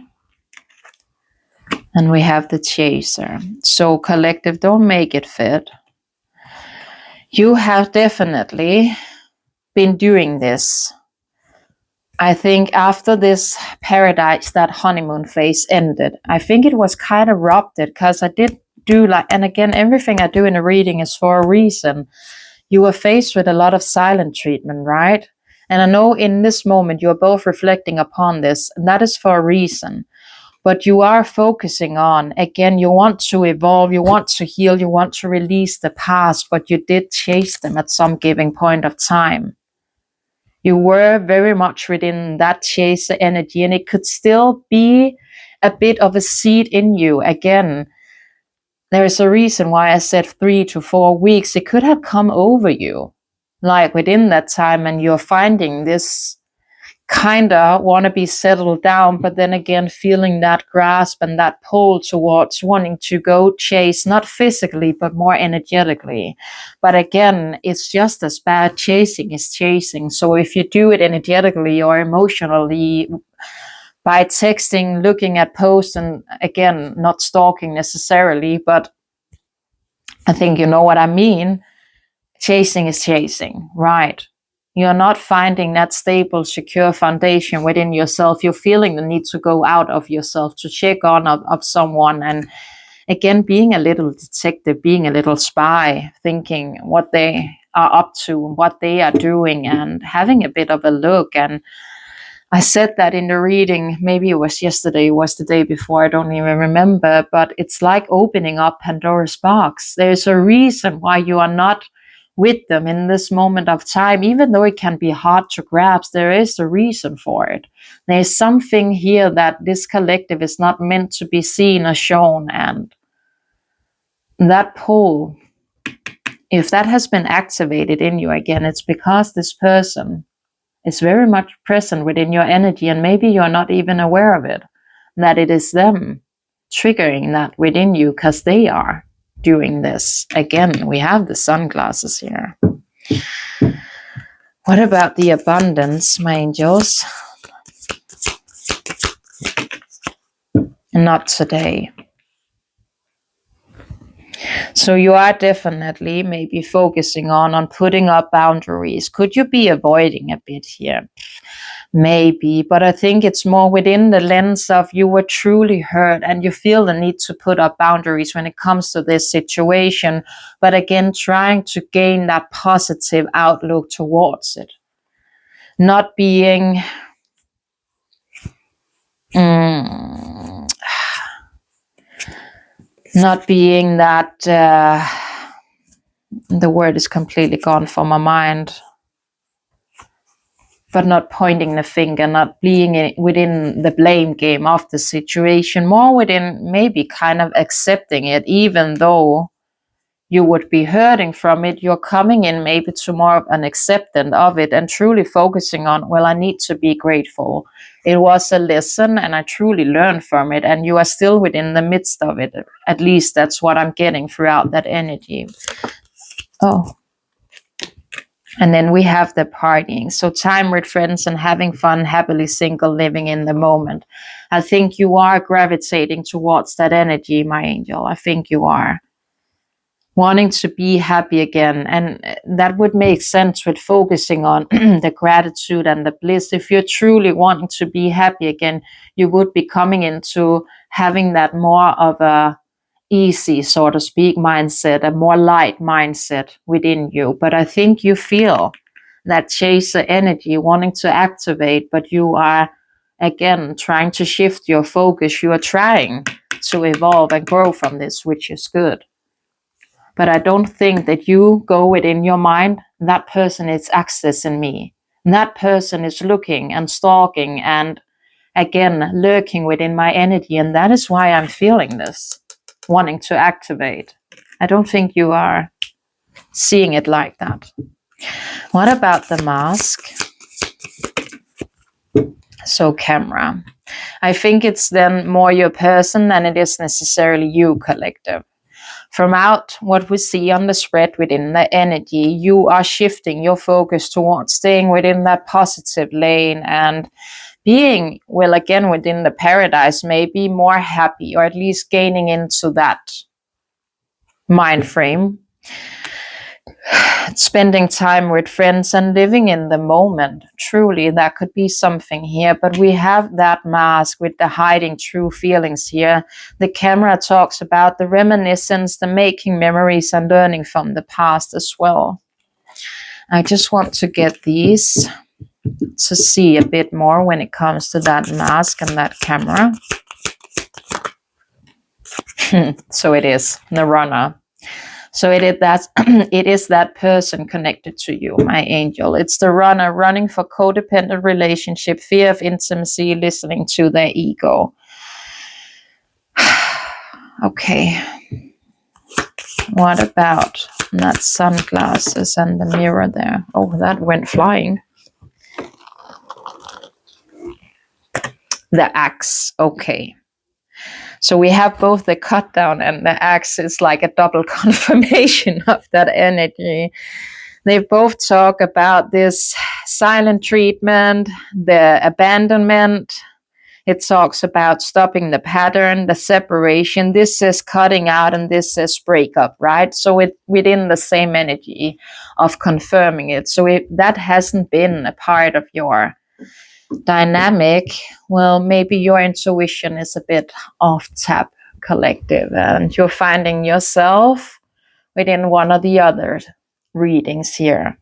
And we have the chaser. So collective, don't make it fit. You have definitely been doing this. I think after this paradise, that honeymoon phase ended, I think it was kind of erupted because I did do like, and again, everything I do in a reading is for a reason. You were faced with a lot of silent treatment, right? And I know in this moment you're both reflecting upon this, and that is for a reason. But you are focusing on, again, you want to evolve, you want to heal, you want to release the past, but you did chase them at some given point of time. You were very much within that chaser energy, and it could still be a bit of a seed in you. Again, there is a reason why I said 3 to 4 weeks. It could have come over you, like within that time, and you're finding this kind of want to be settled down, but then again feeling that grasp and that pull towards wanting to go chase, not physically but more energetically. But again, it's just as bad. Chasing is chasing. So if you do it energetically or emotionally by texting, looking at posts, and again, not stalking necessarily, but I think you know what I mean. Chasing is chasing, right? You're not finding that stable, secure foundation within yourself. You're feeling the need to go out of yourself to check on of someone. And again, being a little detective, being a little spy, thinking what they are up to, what they are doing, and having a bit of a look. And I said that in the reading, maybe it was yesterday, it was the day before, I don't even remember, but it's like opening up Pandora's box. There's a reason why you are not with them in this moment of time, even though it can be hard to grasp. There is a reason for it. There's something here that this collective is not meant to be seen or shown, and that pull, if that has been activated in you again, it's because this person is very much present within your energy, and maybe you're not even aware of it, that it is them triggering that within you because they are doing this. Again, we have the sunglasses here. What about the abundance, my angels? Not today. So you are definitely maybe focusing on putting up boundaries. Could you be avoiding a bit here? Maybe, but I think it's more within the lens of you were truly hurt and you feel the need to put up boundaries when it comes to this situation. But again, trying to gain that positive outlook towards it. Not being not being that the word is completely gone from my mind, but not pointing the finger, not being within the blame game of the situation, more within maybe kind of accepting it, even though you would be hurting from it. You're coming in maybe to more of an acceptance of it and truly focusing on, well, I need to be grateful. It was a lesson and I truly learned from it, and you are still within the midst of it. At least that's what I'm getting throughout that energy. Oh. And then we have the partying. So time with friends and having fun, happily single, living in the moment. I think you are gravitating towards that energy, my angel. I think you are. Wanting to be happy again. And that would make sense with focusing on the gratitude and the bliss. If you're truly wanting to be happy again, you would be coming into having that more of a easy, so to speak, mindset, a more light mindset within you. But I think you feel that chaser energy wanting to activate, but you are again trying to shift your focus. You are trying to evolve and grow from this, which is good. But I don't think that you go within your mind, that person is accessing me. That person is looking and stalking and again lurking within my energy, and that is why I'm feeling this, wanting to activate. I don't think you are seeing it like that. What about the mask? So camera. I think it's then more your person than it is necessarily you, collective. From out what we see on the spread within the energy, you are shifting your focus towards staying within that positive lane and being, well, again, within the paradise, maybe more happy, or at least gaining into that mind frame. Spending time with friends and living in the moment. Truly, that could be something here. But we have that mask with the hiding true feelings here. The camera talks about the reminiscence, the making memories, and learning from the past as well. I just want to get these to see a bit more when it comes to that mask and that camera. So it is the runner. So it is that person connected to you, my angel. It's the runner running for codependent relationship, fear of intimacy, listening to their ego. Okay. What about that sunglasses and the mirror there? Oh, that went flying. The axe. Okay. So we have both the cut down and the axe. Is like a double confirmation of that energy. They both talk about this silent treatment, the abandonment. It talks about stopping the pattern, the separation. This says cutting out and this says breakup, right? So it within the same energy of confirming it. So if that hasn't been a part of your dynamic, well, maybe your intuition is a bit off tap, collective, and you're finding yourself within one or the other readings here.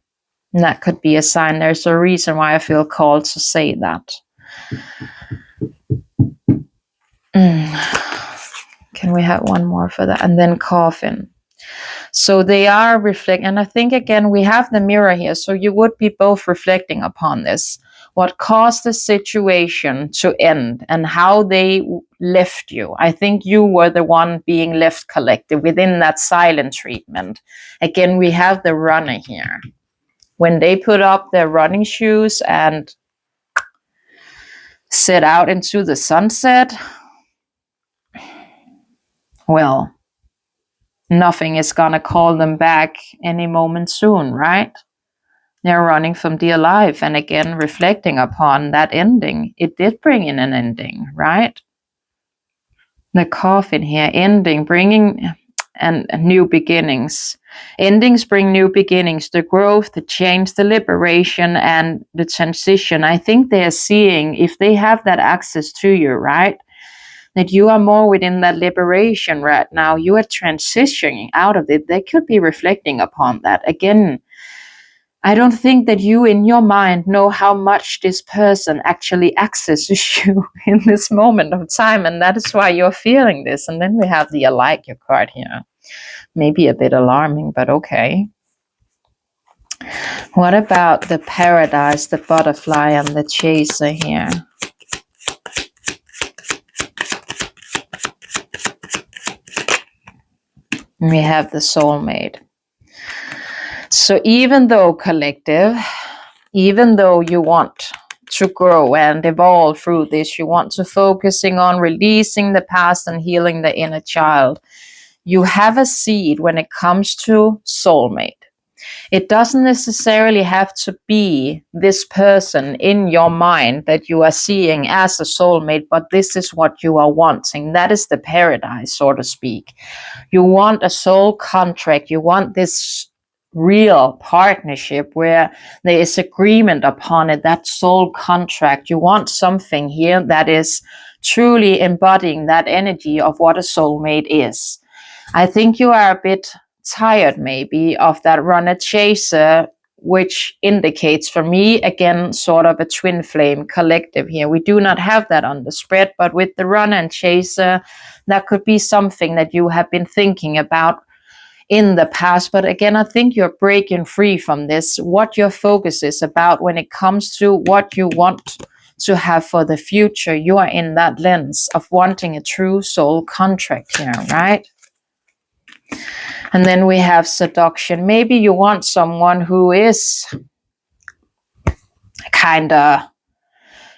And that could be a sign. There's a reason why I feel called to say that. Can we have one more for that? And then coffin. So they are reflecting, and I think again we have the mirror here, so you would be both reflecting upon this. What caused the situation to end and how they left you. I think you were the one being left collective within that silent treatment. Again, we have the runner here. When they put up their running shoes and set out into the sunset, well, nothing is gonna call them back any moment soon, right? They're running from dear life, and again reflecting upon that ending. It did bring in an ending, right? The coffin here, ending, bringing and new beginnings. Endings bring new beginnings, the growth, the change, the liberation, and the transition. I think they are seeing, if they have that access to you, right? That you are more within that liberation right now. You are transitioning out of it. They could be reflecting upon that. Again, I don't think that you in your mind know how much this person actually accesses you in this moment of time. And that is why you're feeling this. And then we have the I like you card here. Maybe a bit alarming, but okay. What about the paradise, the butterfly, and the chaser here? We have the soulmate. So even though collective, even though you want to grow and evolve through this, you want to focusing on releasing the past and healing the inner child, you have a seed when it comes to soulmate. It doesn't necessarily have to be this person in your mind that you are seeing as a soulmate, but this is what you are wanting. That is the paradise, so to speak. You want a soul contract. You want this real partnership where there is agreement upon it, that soul contract. You want something here that is truly embodying that energy of what a soulmate is. I think you are a bit tired maybe of that runner chaser, which indicates for me again sort of a twin flame collective here. We do not have that on the spread, but with the runner and chaser, that could be something that you have been thinking about in the past. But again, I think you're breaking free from this. What your focus is about when it comes to what you want to have for the future, you are in that lens of wanting a true soul contract here, right? And then we have seduction. Maybe you want someone who is kind of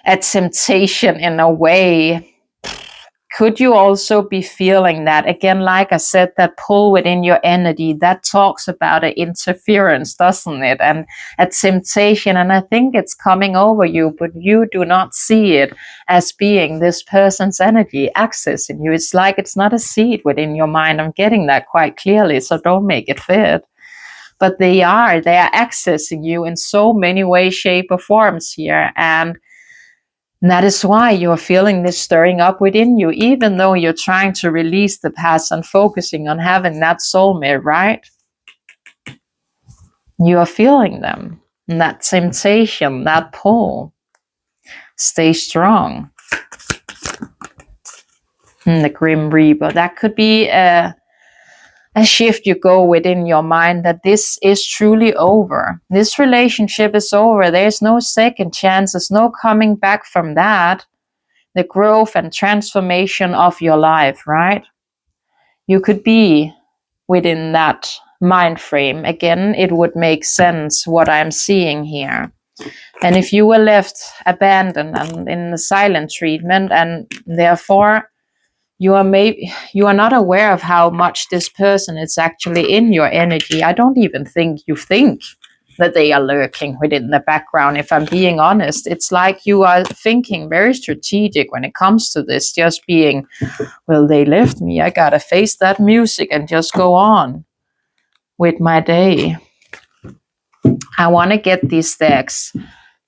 a temptation in a way. Could you also be feeling that? Again, like I said, that pull within your energy, that talks about an interference, doesn't it? And a temptation. And I think it's coming over you, but you do not see it as being this person's energy accessing you. It's like it's not a seed within your mind. I'm getting that quite clearly, so don't make it fit. But they are accessing you in so many ways, shape, or forms here. And that is why you're feeling this stirring up within you, even though you're trying to release the past and focusing on having that soulmate, right? You are feeling them, and that temptation, that pull. Stay strong. And the Grim Reaper, that could be a shift you go within your mind that this is truly over. This relationship is over. There's no second chance. There's no coming back from that. The growth and transformation of your life, right? You could be within that mind frame, again, it would make sense what I'm seeing here. And if you were left abandoned and in the silent treatment, and therefore you are not aware of how much this person is actually in your energy. I don't even think you think that they are lurking within the background. If I'm being honest, it's like you are thinking very strategic when it comes to this, just being, well, they left me, I gotta face that music and just go on with my day. I want to get these decks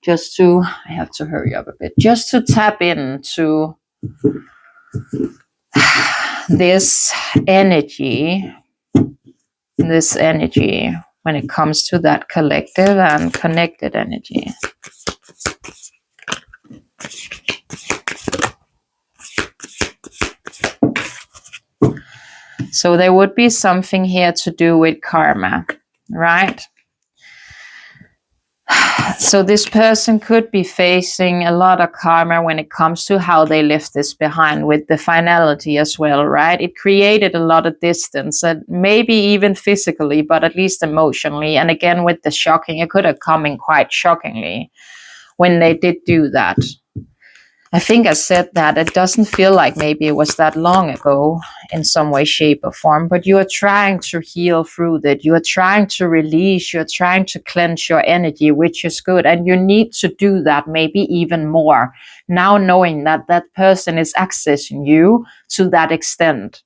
just to, I have to hurry up a bit, just to tap into this energy when it comes to that collective and connected energy. So there would be something here to do with karma, right? So this person could be facing a lot of karma when it comes to how they left this behind, with the finality as well, right? It created a lot of distance, and maybe even physically, but at least emotionally. And again, with the shocking, it could have come in quite shockingly when they did do that. I think I said that it doesn't feel like maybe it was that long ago in some way, shape, or form, but you are trying to heal through that. You are trying to release, you're trying to cleanse your energy, which is good. And you need to do that maybe even more now, knowing that that person is accessing you to that extent.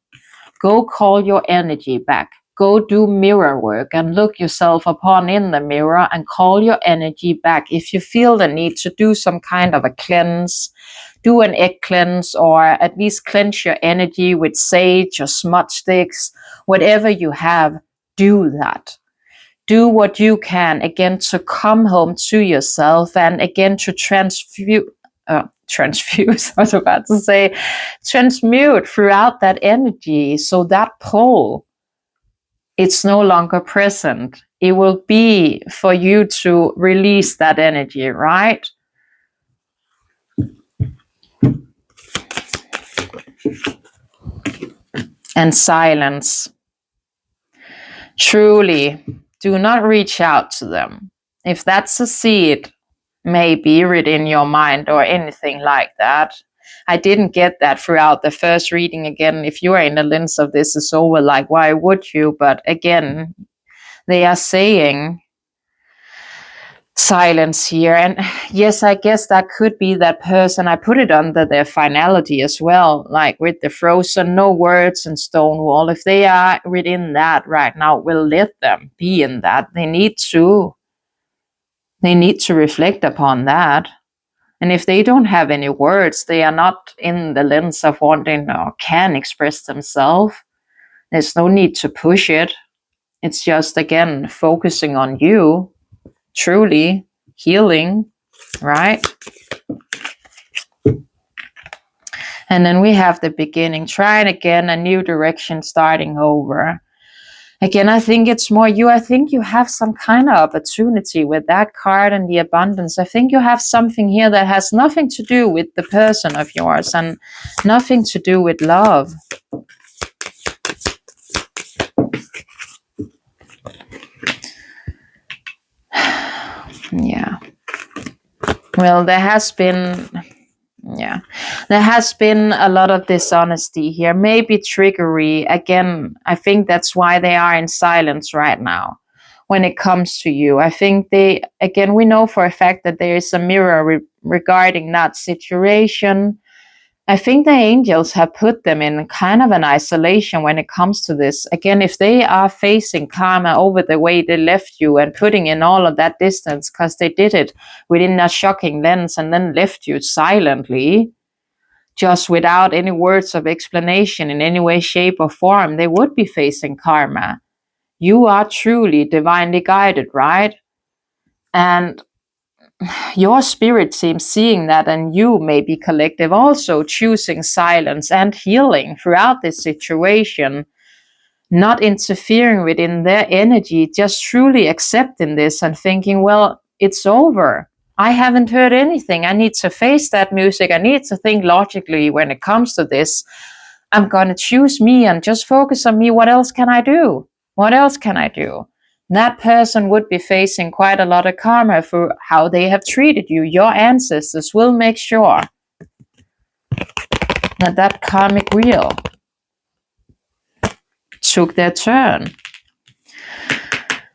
Go call your energy back. Go do mirror work and look yourself upon in the mirror and call your energy back. If you feel the need to do some kind of a cleanse, do an egg cleanse, or at least cleanse your energy with sage or smudge sticks, whatever you have, do that. Do what you can, again, to come home to yourself and again to transmute, I was about to say, transmute throughout that energy. So that pole, it's no longer present. It will be for you to release that energy, right? And silence. Truly, do not reach out to them. If that's a seed, maybe within your mind or anything like that. I didn't get that throughout the first reading. Again, if you are in the lens of this, it's over like, why would you? But again, they are saying silence here. And yes, I guess that could be that person. I put it under their finality as well, like with the frozen, no words and stone wall. If they are within that right now, we'll let them be in that. They need to reflect upon that. And if they don't have any words, they are not in the lens of wanting or can express themselves. There's no need to push it. It's just, again, focusing on you, truly healing, right? And then we have the beginning, trying again, a new direction, starting over. Again, I think it's more you. I think you have some kind of opportunity with that card and the abundance. I think you have something here that has nothing to do with the person of yours and nothing to do with love. Yeah. Well, there has been a lot of dishonesty here, maybe trickery. Again, I think that's why they are in silence right now when it comes to you. I think we know for a fact that there is a mirror regarding that situation. I think the angels have put them in kind of an isolation when it comes to this. Again, if they are facing karma over the way they left you and putting in all of that distance because they did it within a shocking lens and then left you silently, just without any words of explanation in any way, shape, or form, they would be facing karma. You are truly divinely guided, right? And your spirit seems seeing that, and you may be collective also choosing silence and healing throughout this situation, not interfering within their energy, just truly accepting this and thinking, well, it's over. I haven't heard anything. I need to face that music. I need to think logically when it comes to this. I'm going to choose me and just focus on me. What else can I do? What else can I do? That person would be facing quite a lot of karma for how they have treated you. Your ancestors will make sure that that karmic wheel took their turn.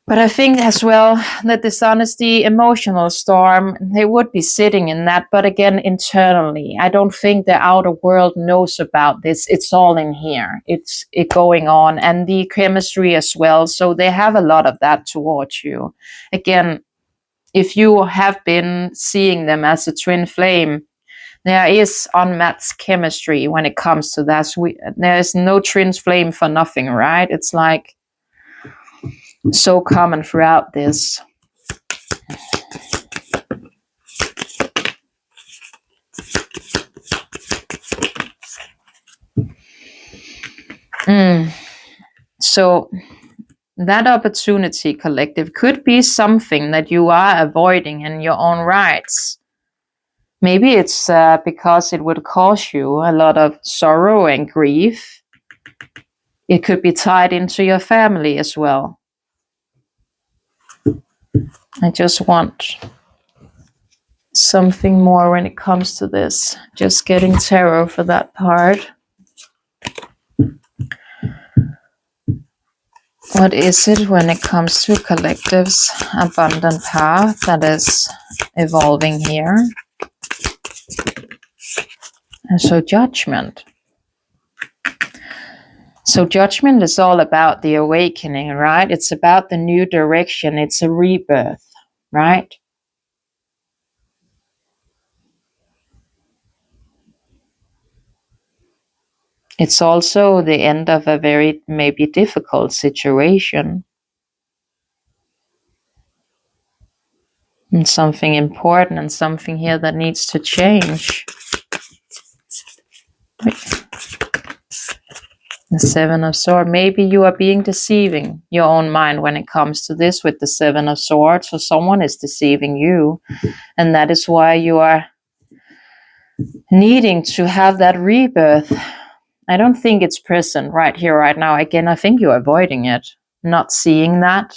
But I think as well that dishonesty, emotional storm, they would be sitting in that. But again, internally, I don't think the outer world knows about this. It's all in here. It's going on, and the chemistry as well. So they have a lot of that towards you. Again, if you have been seeing them as a twin flame, there is unmatched chemistry when it comes to that. There is no twin flame for nothing, right? It's like so common throughout this. So that opportunity collective could be something that you are avoiding in your own rights. Maybe it's because it would cause you a lot of sorrow and grief. It could be tied into your family as well. I just want something more when it comes to this. Just getting tarot for that part. What is it when it comes to collectives' abundant path that is evolving here? And so judgment. So judgment is all about the awakening, right? It's about the new direction. It's a rebirth, right? It's also the end of a very maybe difficult situation. And something important and something here that needs to change. The Seven of Swords. Maybe you are being deceiving your own mind when it comes to this with the Seven of Swords, or someone is deceiving you. And that is why you are needing to have that rebirth. I don't think it's present right here, right now. Again, I think you're avoiding it, not seeing that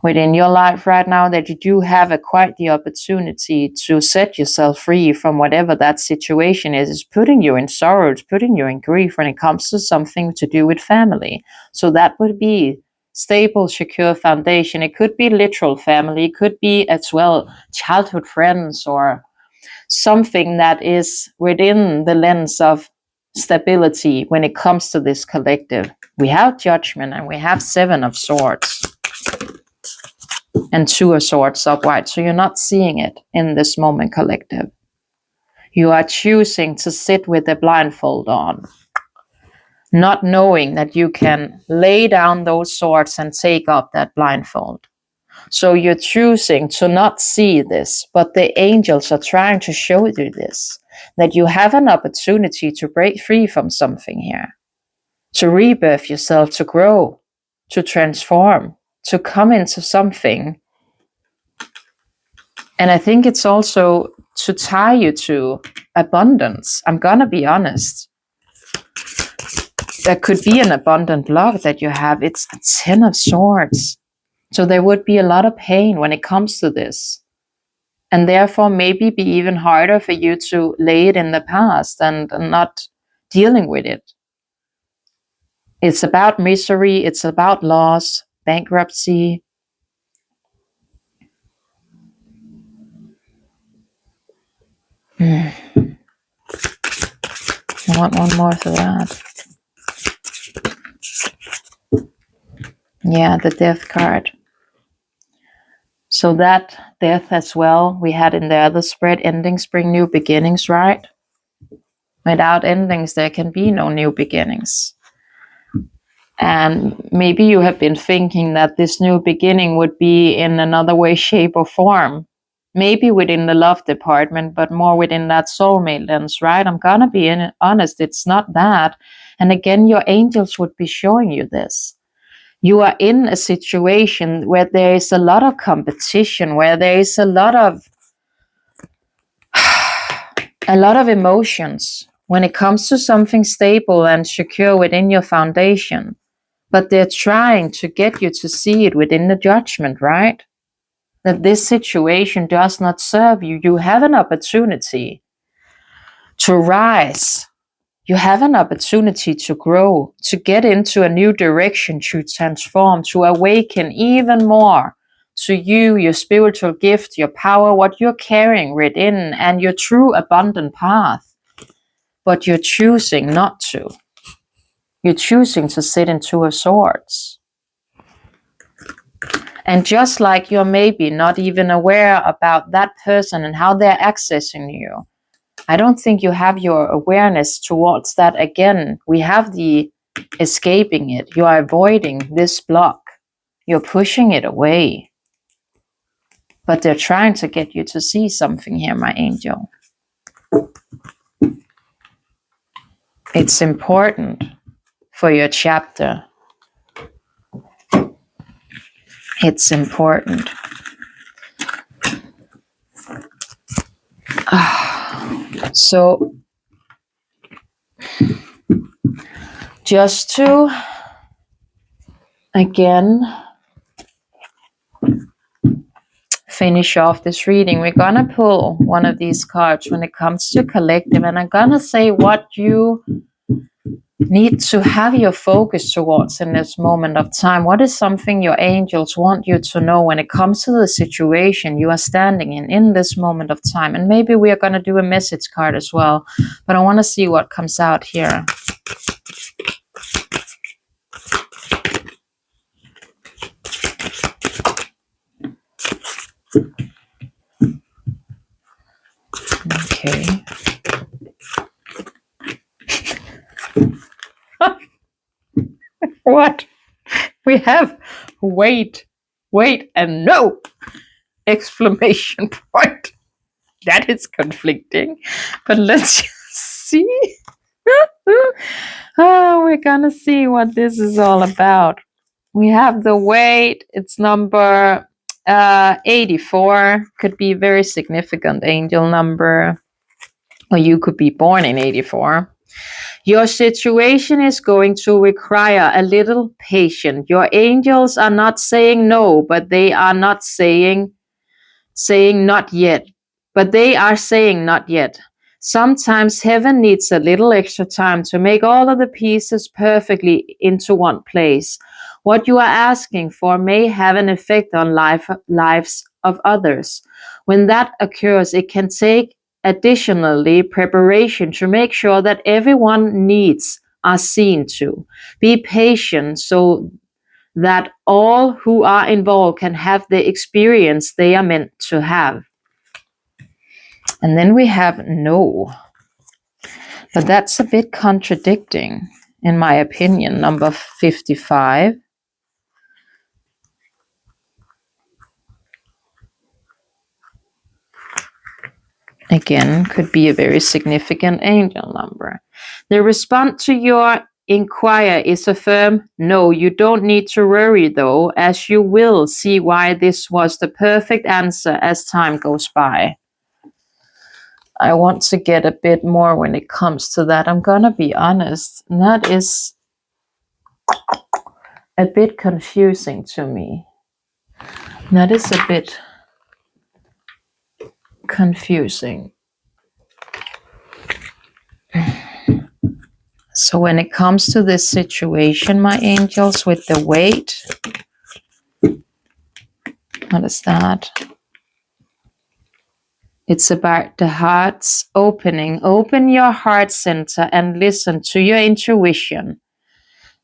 within your life right now, that you do have quite the opportunity to set yourself free from whatever that situation is. It's putting you in sorrow, it's putting you in grief when it comes to something to do with family. So that would be stable, secure foundation. It could be literal family, it could be as well childhood friends, or something that is within the lens of stability when it comes to this collective. We have judgment and we have Seven of Swords and Two of Swords upright. So you're not seeing it in this moment collective. You are choosing to sit with the blindfold on, not knowing that you can lay down those swords and take up that blindfold. So you're choosing to not see this, but the angels are trying to show you this, that you have an opportunity to break free from something here, to rebirth yourself, to grow, to transform, to come into something. And I think it's also to tie you to abundance. I'm gonna be honest. There could be an abundant love that you have. It's a Ten of Swords. So there would be a lot of pain when it comes to this. And therefore maybe be even harder for you to lay it in the past and not dealing with it. It's about misery. It's about loss, bankruptcy. I want one more for that. Yeah, the Death card. So that death as well, we had in the other spread, endings bring new beginnings, right? Without endings, there can be no new beginnings. And maybe you have been thinking that this new beginning would be in another way, shape, or form. Maybe within the love department, but more within that soulmate lens, right? I'm gonna be honest, it's not that. And again, your angels would be showing you this. You are in a situation where there is a lot of competition, where there is a lot of emotions when it comes to something stable and secure within your foundation. But they're trying to get you to see it within the judgment, right? That this situation does not serve you. You have an opportunity to rise. You have an opportunity to grow, to get into a new direction, to transform, to awaken even more to you, your spiritual gift, your power, what you're carrying within, and your true abundant path. But you're choosing not to. You're choosing to sit in Two of Swords. And just like you're maybe not even aware about that person and how they're accessing you, I don't think you have your awareness towards that again. We have the escaping it. You are avoiding this block. You're pushing it away. But they're trying to get you to see something here, my angel. It's important for your chapter. It's important. So, just to, again, finish off this reading, we're going to pull one of these cards when it comes to collective, and I'm going to say what you need to have your focus towards in this moment of time. What is something your angels want you to know when it comes to the situation you are standing in this moment of time? And maybe we are going to do a message card as well, but I want to see what comes out here. Okay. What? We have wait, and no! Exclamation point. That is conflicting. But let's just see. Oh, we're gonna see what this is all about. We have the wait. It's number 84. Could be a very significant angel number. Or you could be born in 84. Your situation is going to require a little patience. Your angels are not saying no, but they are not saying not yet. But they are saying not yet. Sometimes heaven needs a little extra time to make all of the pieces perfectly into one place. What you are asking for may have an effect on lives of others. When that occurs, it can take additionally preparation to make sure that everyone's needs are seen to. Be patient so that all who are involved can have the experience they are meant to have. And then we have no. But that's a bit contradicting, in my opinion, number 55. Again, could be a very significant angel number. The response to your inquiry is a firm no. You don't need to worry though, as you will see why this was the perfect answer as time goes by. I want to get a bit more when it comes to that. I'm gonna be honest. That is a bit confusing to me. That is a bit confusing. So when it comes to this situation, my angels, with the weight, what is that? It's about the heart's opening. Open your heart center and listen to your intuition.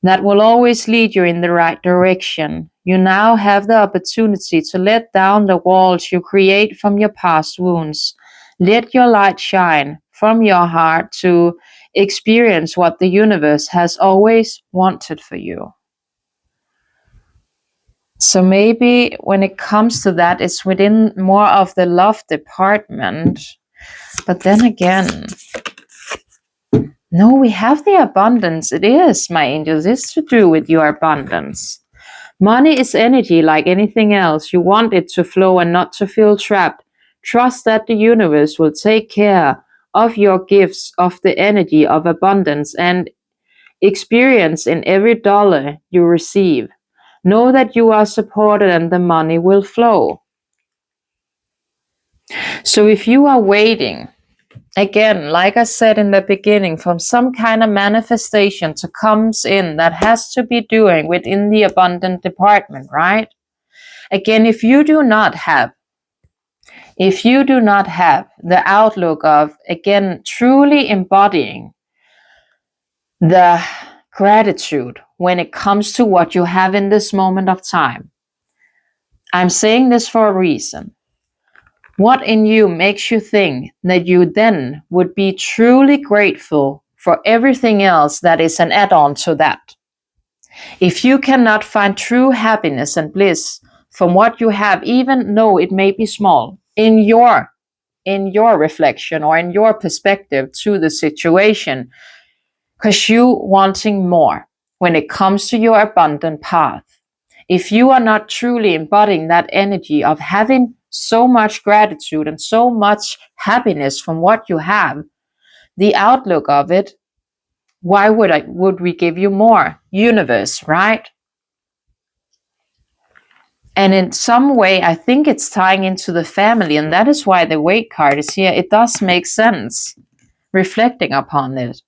That will always lead you in the right direction. You now have the opportunity to let down the walls you create from your past wounds. Let your light shine from your heart to experience what the universe has always wanted for you. So maybe when it comes to that, it's within more of the love department. But then again, no, we have the abundance. It is, my angels, it's to do with your abundance. Money is energy like anything else. You want it to flow and not to feel trapped. Trust that the universe will take care of your gifts, of the energy of abundance and experience in every dollar you receive. Know that you are supported and the money will flow. So if you are waiting, again, like I said in the beginning, from some kind of manifestation to comes in that has to be doing within the abundant department, right? Again, if you do not have the outlook of, again, truly embodying the gratitude when it comes to what you have in this moment of time, I'm saying this for a reason. What in you makes you think that you then would be truly grateful for everything else that is an add-on to that? If you cannot find true happiness and bliss from what you have, even though it may be small, in your reflection or in your perspective to the situation, because you wanting more when it comes to your abundant path, if you are not truly embodying that energy of having so much gratitude and so much happiness from what you have, the outlook of it, why would we give you more? Universe, right? And in some way, I think it's tying into the family, and that is why the weight card is here. It does make sense reflecting upon it.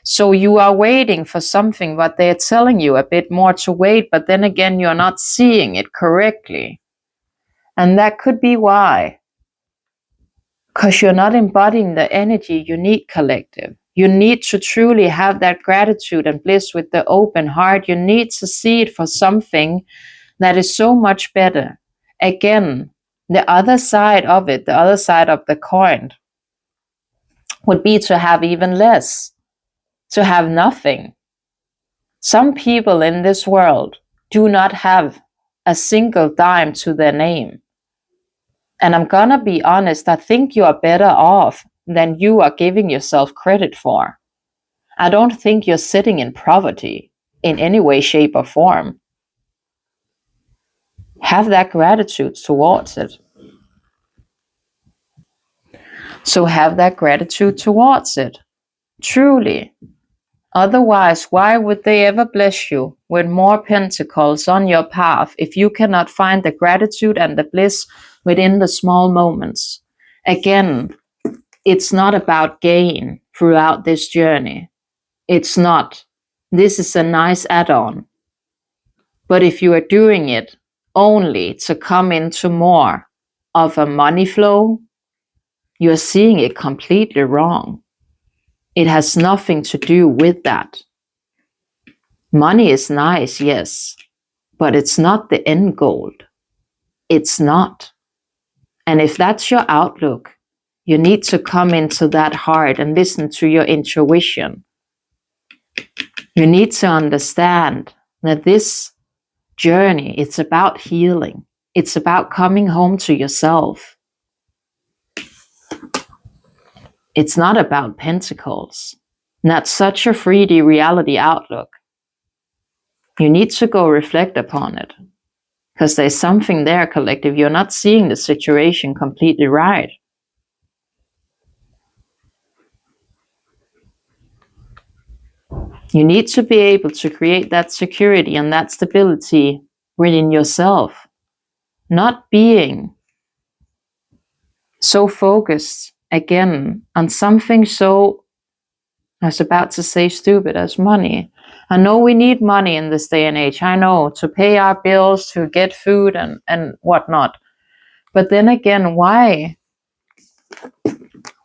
So you are waiting for something, but they're telling you a bit more to wait, but then again, you're not seeing it correctly. And that could be why. Because you're not embodying the energy you need, collective. You need to truly have that gratitude and bliss with the open heart. You need to see it for something that is so much better. Again, the other side of it, the other side of the coin, would be to have even less, to have nothing. Some people in this world do not have a single dime to their name. And I'm gonna be honest, I think you are better off than you are giving yourself credit for. I don't think you're sitting in poverty in any way, shape, or form. Have that gratitude towards it. So have that gratitude towards it. Truly. Otherwise, why would they ever bless you with more pentacles on your path if you cannot find the gratitude and the bliss within the small moments? Again, it's not about gain throughout this journey. It's not. This is a nice add-on. But if you are doing it only to come into more of a money flow, you're seeing it completely wrong. It has nothing to do with that. Money is nice, yes, but it's not the end goal. It's not. And if that's your outlook, you need to come into that heart and listen to your intuition. You need to understand that this journey, it's about healing. It's about coming home to yourself. It's not about pentacles. And that's such a 3D reality outlook. You need to go reflect upon it. Because there's something there, collective. You're not seeing the situation completely right. You need to be able to create that security and that stability within yourself. Not being so focused, again, on something so, I was about to say stupid, as money. I know we need money in this day and age. I know, to pay our bills, to get food and whatnot. But then again, why?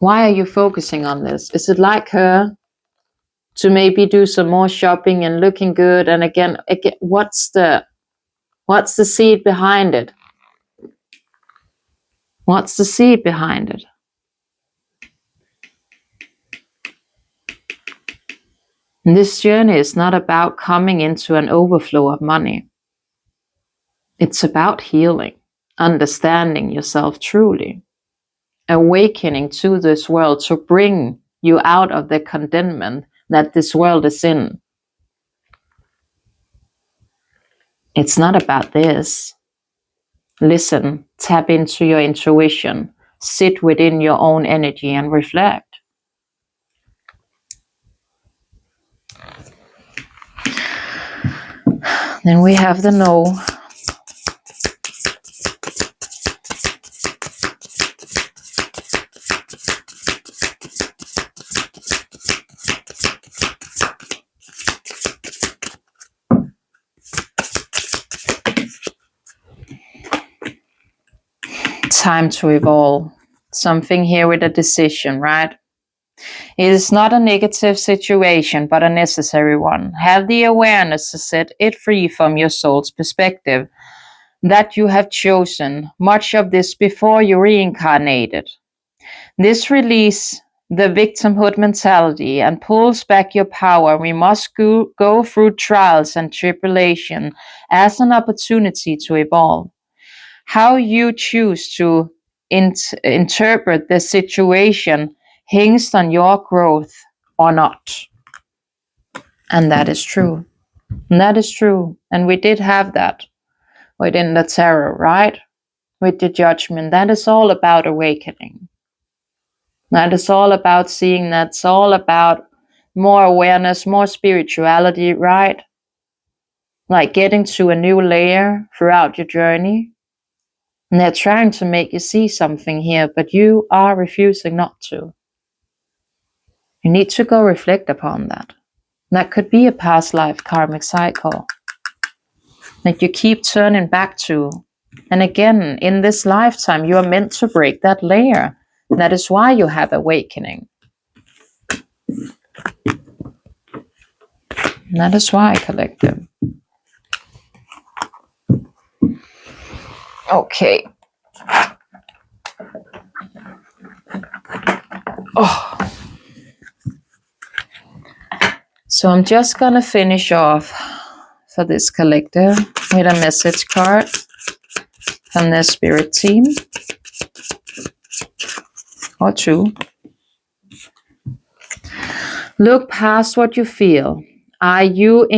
Why are you focusing on this? Is it like her? To maybe do some more shopping and looking good? And again, what's the seed behind it? What's the seed behind it? And this journey is not about coming into an overflow of money. It's about healing, understanding yourself truly, awakening to this world to bring you out of the condemnment that this world is in. It's not about this. Listen, tap into your intuition, sit within your own energy and reflect. Then we have the no. Time to evolve. Something here with a decision, right? It is not a negative situation, but a necessary one. Have the awareness to set it free from your soul's perspective, that you have chosen much of this before you reincarnated. This release the victimhood mentality and pulls back your power. We must go through trials and tribulation as an opportunity to evolve. How you choose to interpret the situation hangs on your growth or not. And that is true. And that is true. And we did have that within the tarot, right? With the judgment. That is all about awakening. That is all about seeing. That's all about more awareness, more spirituality, right? Like getting to a new layer throughout your journey. And they're trying to make you see something here, but you are refusing not to. You need to go reflect upon that. That could be a past life karmic cycle that you keep turning back to. And again, in this lifetime, you are meant to break that layer. That is why you have awakening. And that is why, collective. Okay. Oh. So I'm just going to finish off for this collective with a message card from the spirit team. Or two. Look past what you feel. Are you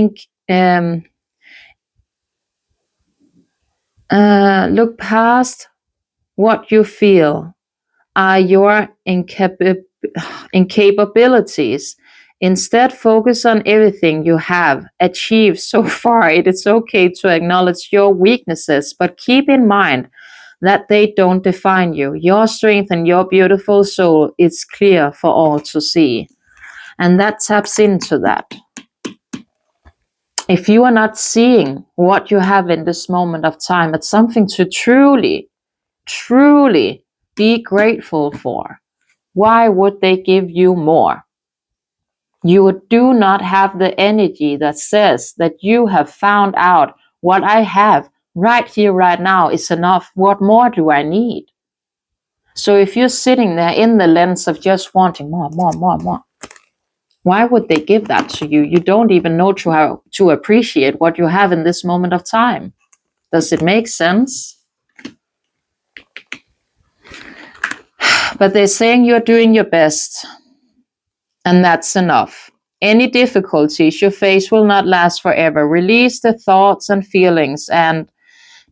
look past what you feel are your incapabilities. Instead, focus on everything you have achieved so far. It is okay to acknowledge your weaknesses, but keep in mind that they don't define you. Your strength and your beautiful soul is clear for all to see. And that taps into that. If you are not seeing what you have in this moment of time, it's something to truly, truly be grateful for. Why would they give you more? You do not have the energy that says that you have found out what I have right here, right now is enough. What more do I need? So if you're sitting there in the lens of just wanting more, why would they give that to you? You don't even know how to appreciate what you have in this moment of time. Does it make sense? But they're saying you're doing your best, and that's enough. Any difficulties you face will not last forever. Release the thoughts and feelings and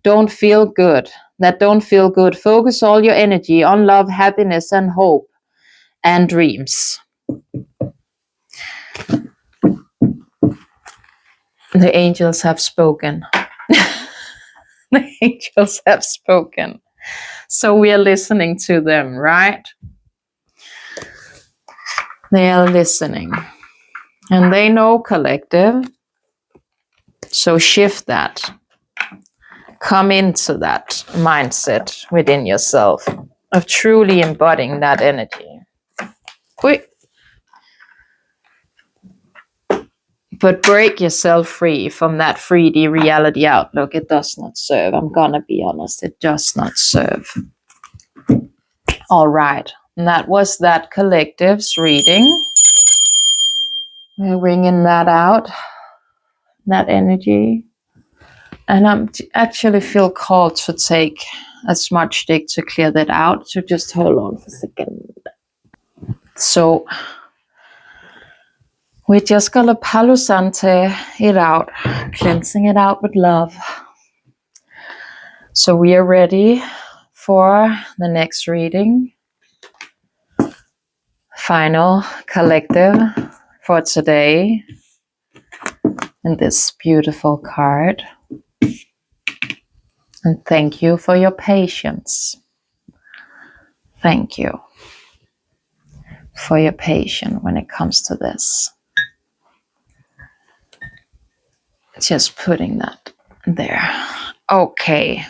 don't feel good. Focus all your energy on love, happiness, and hope and dreams. The angels have spoken. The angels have spoken. So we are listening to them, right? They are listening. And they know, collective. So shift that. Come into that mindset within yourself of truly embodying that energy. But break yourself free from that 3D reality outlook. It does not serve. I'm gonna be honest. It does not serve. All right. And that was that collective's reading. We're bringing that out, that energy. And I actually feel called to take a smudge stick to clear that out. So just hold on for a second. So we're just going to Palo Santo it out, cleansing it out with love. So we are ready for the next reading. Final collective for today. in this beautiful card. And thank you for your patience. Thank you for your patience when it comes to this. Just putting that there. Okay.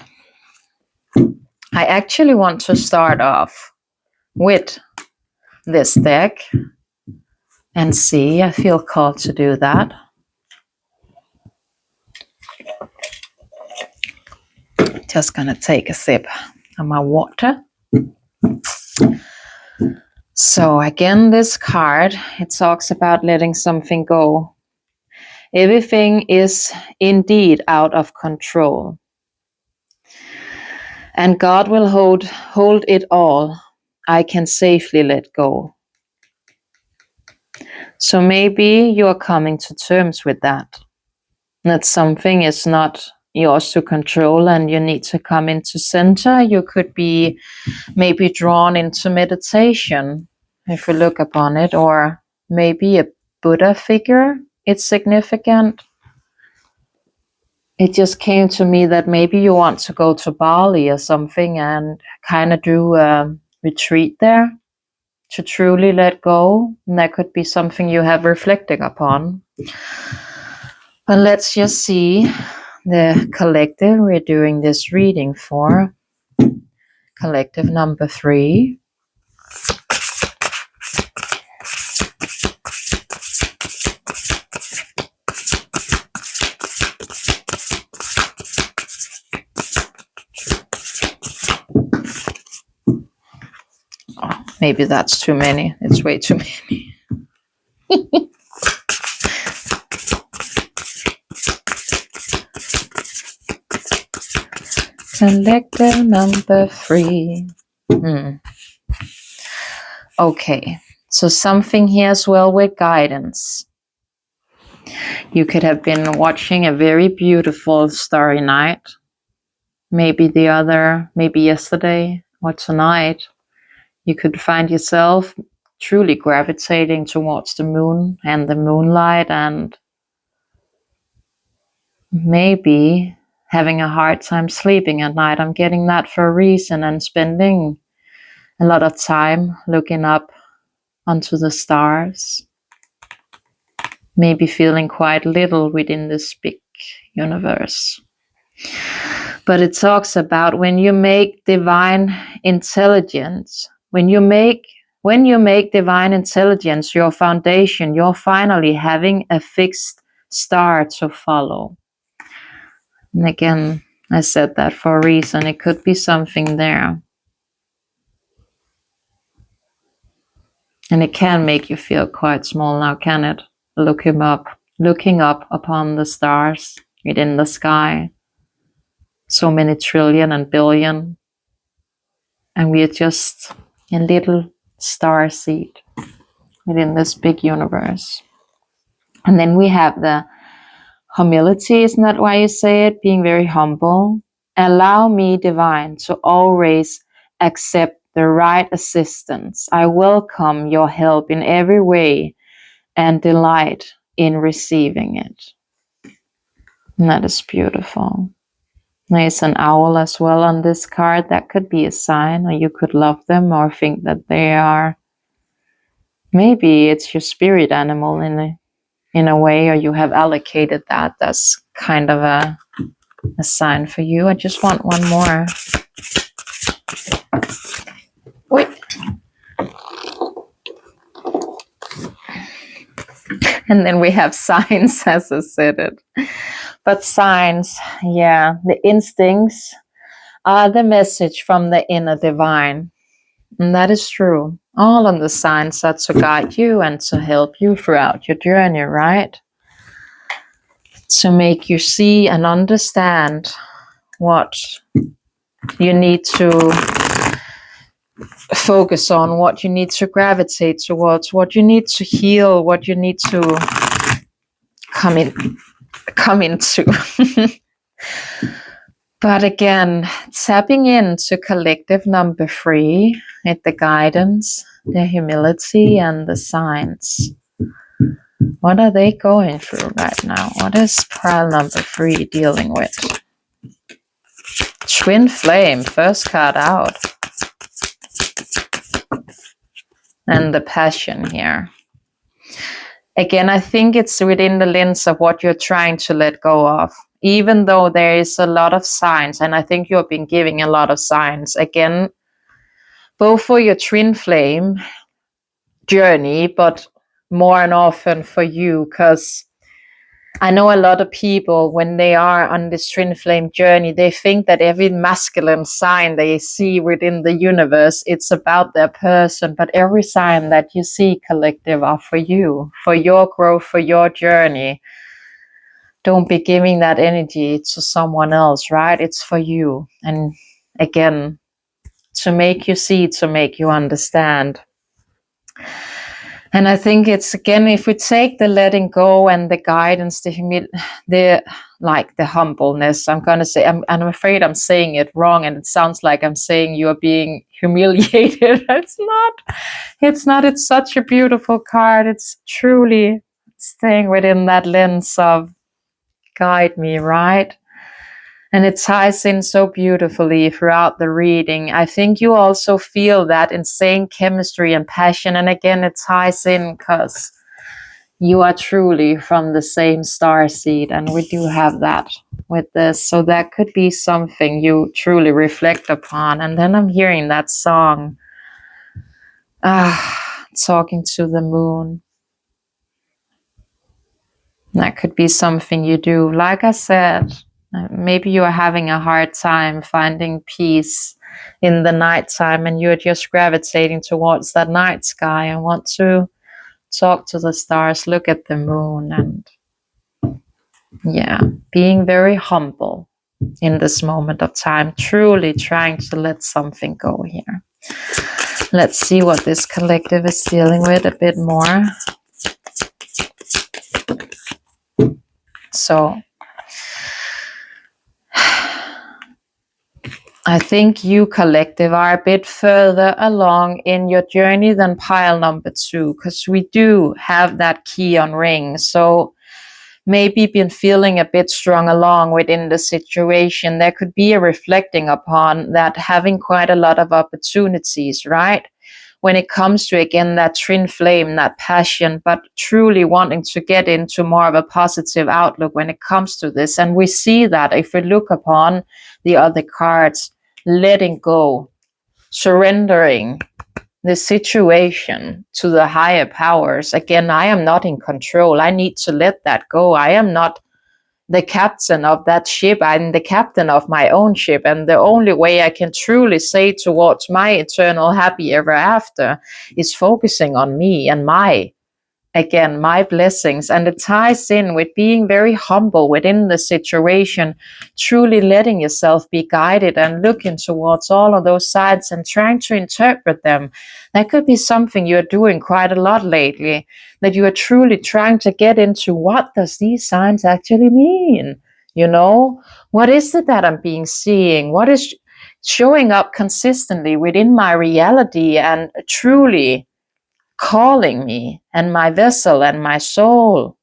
I actually want to start off with this deck and see. I feel called to do that. Just gonna take a sip of my water. So again, this card, it talks about letting something go. Everything is indeed out of control. And God will hold it all. I can safely let go. So maybe you're coming to terms with that. That something is not yours to control and you need to come into center. You could be maybe drawn into meditation if we look upon it, or maybe a Buddha figure. It's significant. It just came to me that maybe you want to go to Bali or something and kind of do a retreat there to truly let go. And that could be something you have reflecting upon. But let's just see the collective we're doing this reading for. Collective number 3. Oh, maybe that's too many. It's way too many. Collective number 3. Okay, so something here as well with guidance. You could have been watching a very beautiful starry night. Maybe yesterday or tonight. You could find yourself truly gravitating towards the moon and the moonlight, and maybe having a hard time sleeping at night. I'm getting that for a reason, and spending a lot of time looking up onto the stars. Maybe feeling quite little within this big universe. But it talks about when you make divine intelligence, when you make divine intelligence your foundation, you're finally having a fixed star to follow. And again, I said that for a reason. It could be something there. And it can make you feel quite small now, can it? Looking up upon the stars within the sky. So many trillion and billion. And we are just a little star seed within this big universe. And then we have the humility, isn't that why you say it? Being very humble. Allow me, divine, to always accept the right assistance. I welcome your help in every way and delight in receiving it. And that is beautiful. There's an owl as well on this card. That could be a sign, or you could love them or think that they are. Maybe it's your spirit animal in a way, or you have allocated that. That's kind of a sign for you. I just want one more. Wait. And then we have signs, as I said it. But signs, yeah, the instincts are the message from the inner divine. And that is true. All of the signs are to guide you and to help you throughout your journey, right? To make you see and understand what you need to focus on, what you need to gravitate towards, what you need to heal, what you need to come into. But again, tapping into collective number 3 with the guidance, the humility, and the signs. What are they going through right now? What is pile number 3 dealing with? Twin flame, first card out. And the passion here. Again, I think it's within the lens of what you're trying to let go of. Even though there is a lot of signs, and I think you've been giving a lot of signs. Again, both for your twin flame journey, but more and often for you, because I know a lot of people, when they are on this twin flame journey, they think that every masculine sign they see within the universe, it's about their person. But every sign that you see, collective, are for you, for your growth, for your journey. Don't be giving that energy to someone else, right? It's for you. And again, to make you see, to make you understand. And I think it's, again, if we take the letting go and the guidance, the humbleness, I'm going to say, I'm afraid I'm saying it wrong. And it sounds like I'm saying you are being humiliated. It's not. It's such a beautiful card. It's truly staying within that lens of guide me, right? And it ties in so beautifully throughout the reading. I think you also feel that insane chemistry and passion. And again, it ties in because you are truly from the same star seed. And we do have that with this. So that could be something you truly reflect upon. And then I'm hearing that song, Talking to the Moon. That could be something you do. Like I said, maybe you are having a hard time finding peace in the nighttime and you're just gravitating towards that night sky and want to talk to the stars, look at the moon, and being very humble in this moment of time, truly trying to let something go here. Let's see what this collective is dealing with a bit more. So I think you, collective, are a bit further along in your journey than pile number 2, because we do have that key on ring. So maybe been feeling a bit strong along within the situation. There could be a reflecting upon that, having quite a lot of opportunities, right? When it comes to, again, that twin flame, that passion, but truly wanting to get into more of a positive outlook when it comes to this. And we see that if we look upon the other cards, letting go, surrendering the situation to the higher powers. Again, I am not in control. I need to let that go. I am not the captain of that ship. I'm the captain of my own ship. And the only way I can truly say towards my eternal happy ever after is focusing on me and my blessings. And it ties in with being very humble within the situation, truly letting yourself be guided and looking towards all of those sides and trying to interpret them. That could be something you're doing quite a lot lately, that you are truly trying to get into, what does these signs actually mean? What is it that I'm seeing? What is showing up consistently within my reality and truly calling me and my vessel and my soul?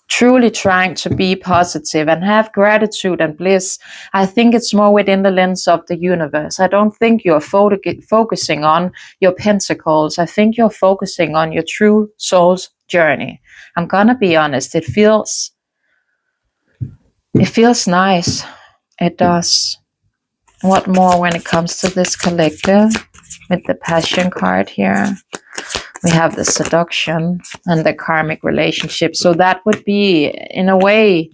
Truly trying to be positive and have gratitude and bliss. I think it's more within the lens of the universe. I don't think you're focusing on your pentacles. I think you're focusing on your true soul's journey. I'm gonna be honest, it feels nice. It does. What more when it comes to this collective with the passion card here? We have the seduction and the karmic relationship. So that would be, in a way,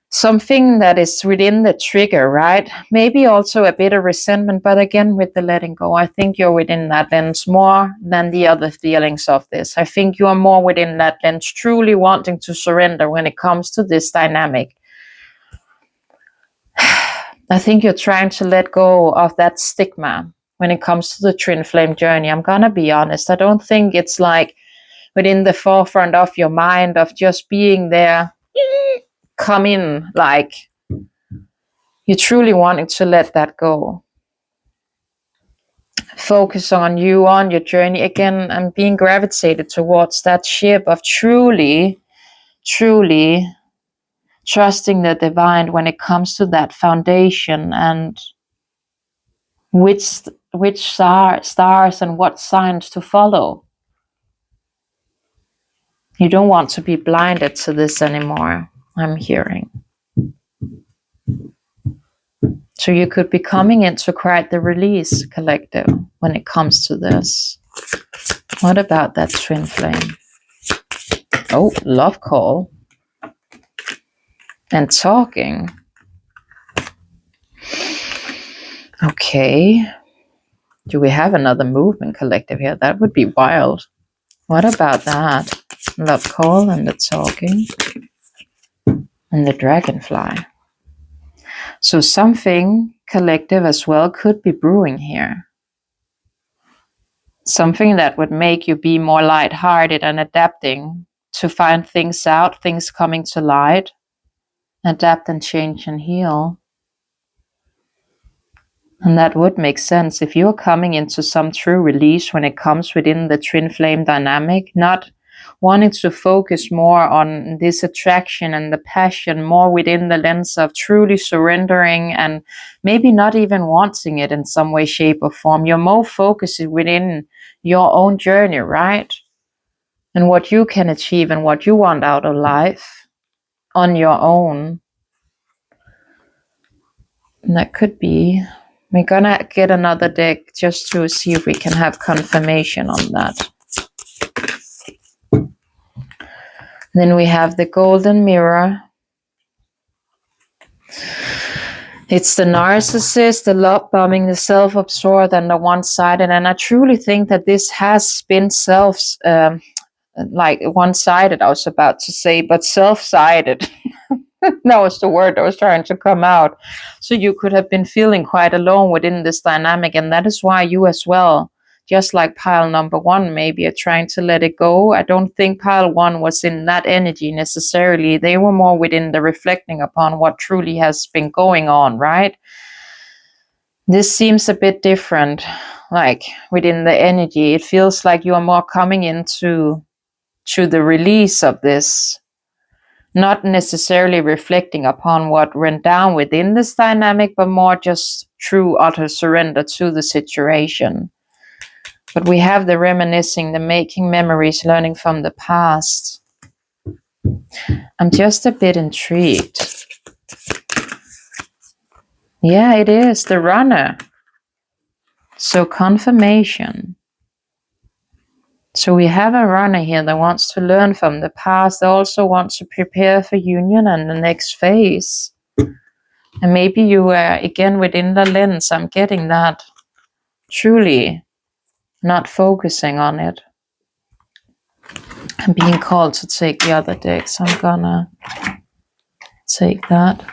something that is within the trigger, right? Maybe also a bit of resentment, but again, with the letting go, I think you're within that lens more than the other feelings of this. I think you are more within that lens, truly wanting to surrender when it comes to this dynamic. I think you're trying to let go of that stigma when it comes to the twin flame journey. I'm gonna be honest. I don't think it's like within the forefront of your mind of just being there, come in, like you're truly wanting to let that go. focus on you, on your journey again, and being gravitated towards that ship of truly trusting the divine when it comes to that foundation, and which stars and what signs to follow. You don't want to be blinded to this anymore, I'm hearing. So you could be coming into quite the release, collective, when it comes to this. What about that twin flame? Oh, love call. And talking. Okay. Do we have another movement collective here? That would be wild. What about that? Love call and the talking. And the dragonfly. So something collective as well could be brewing here. Something that would make you be more lighthearted and adapting to find things out, things coming to light, adapt and change and heal. And that would make sense if you're coming into some true release when it comes within the twin flame dynamic, not wanting to focus more on this attraction and the passion, more within the lens of truly surrendering and maybe not even wanting it in some way, shape, or form. You're more focused within your own journey, right? And what you can achieve and what you want out of life on your own. And that could be. We're gonna get another deck just to see if we can have confirmation on that. Then we have the golden mirror. It's the narcissist, the love bombing, the self-absorbed, and the one-sided. And I truly think that this has been like one-sided, I was about to say, but self-sided. That was the word that was trying to come out. So you could have been feeling quite alone within this dynamic, and that is why you as well, just like pile number one, maybe are trying to let it go. I don't think pile one was in that energy necessarily. They were more within the reflecting upon what truly has been going on, right? This seems a bit different, like within the energy. It feels like you are more coming into the release of this, not necessarily reflecting upon what went down within this dynamic, but more just true utter surrender to the situation. But we have the reminiscing, the making memories, learning from the past. I'm just a bit intrigued. Yeah, it is the runner. So confirmation. So we have a runner here that wants to learn from the past, that also wants to prepare for union and the next phase. And maybe you were, again, within the lens, I'm getting that, truly not focusing on it. I'm being called to take the other deck, so I'm gonna take that.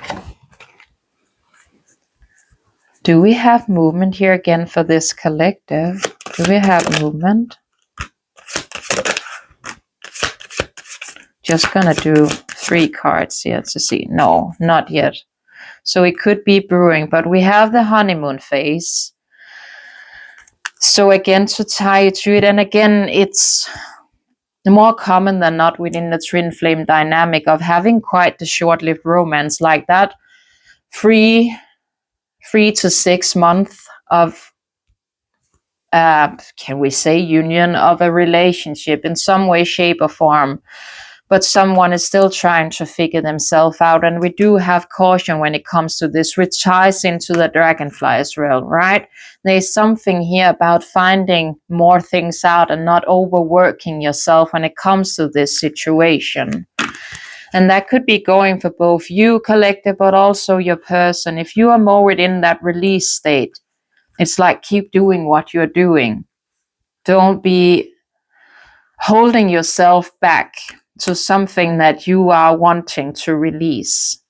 Do we have movement here again for this collective? Do we have movement? Just gonna do 3 cards here to see. No, not yet. So it could be brewing, but we have the honeymoon phase. So again, to tie it to it, and again, it's more common than not within the twin flame dynamic of having quite the short-lived romance like that. 3 to 6 months of, can we say, union of a relationship in some way, shape, or form. But someone is still trying to figure themselves out. And we do have caution when it comes to this, which ties into the dragonfly as well, right? There's something here about finding more things out and not overworking yourself when it comes to this situation. And that could be going for both you, collective, but also your person. If you are more within that release state, it's like keep doing what you're doing. Don't be holding yourself back to something that you are wanting to release.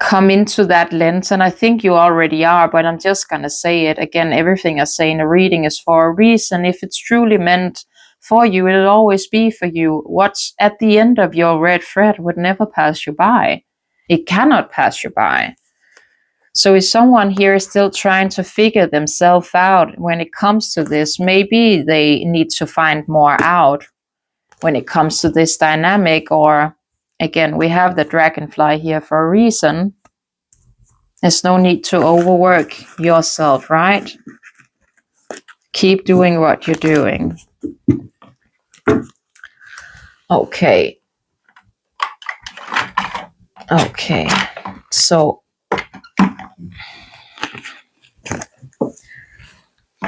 Come into that lens, and I think you already are, but I'm just going to say it again. Everything I say in a reading is for a reason. If it's truly meant for you, it'll always be for you. What's at the end of your red thread would never pass you by. It cannot pass you by. So if someone here is still trying to figure themselves out when it comes to this, maybe they need to find more out when it comes to this dynamic. Or again, we have the dragonfly here for a reason. There's no need to overwork yourself, right? Keep doing what you're doing. Okay. Okay. So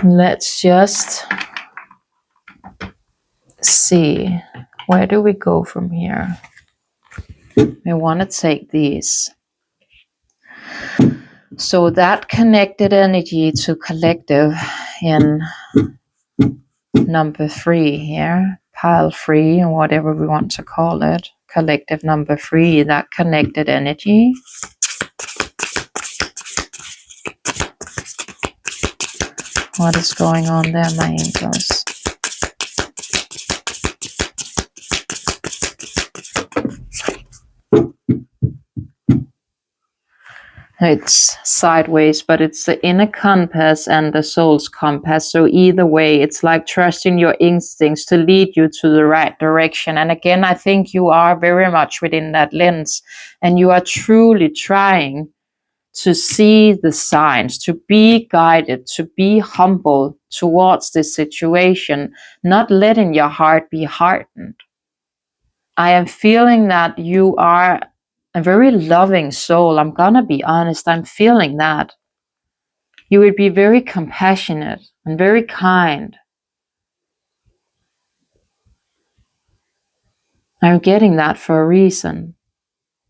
let's just see. Where do we go from here? We want to take these. So that connected energy to collective in number 3 here, pile 3, or whatever we want to call it, collective number 3, that connected energy. What is going on there, my angels? It's sideways, but it's the inner compass and the soul's compass. So either way, it's like trusting your instincts to lead you to the right direction. And again, I think you are very much within that lens, and you are truly trying to see the signs, to be guided, to be humble towards this situation, not letting your heart be hardened. I am feeling that you are a very loving soul. I'm gonna be honest, I'm feeling that. You would be very compassionate and very kind. I'm getting that for a reason.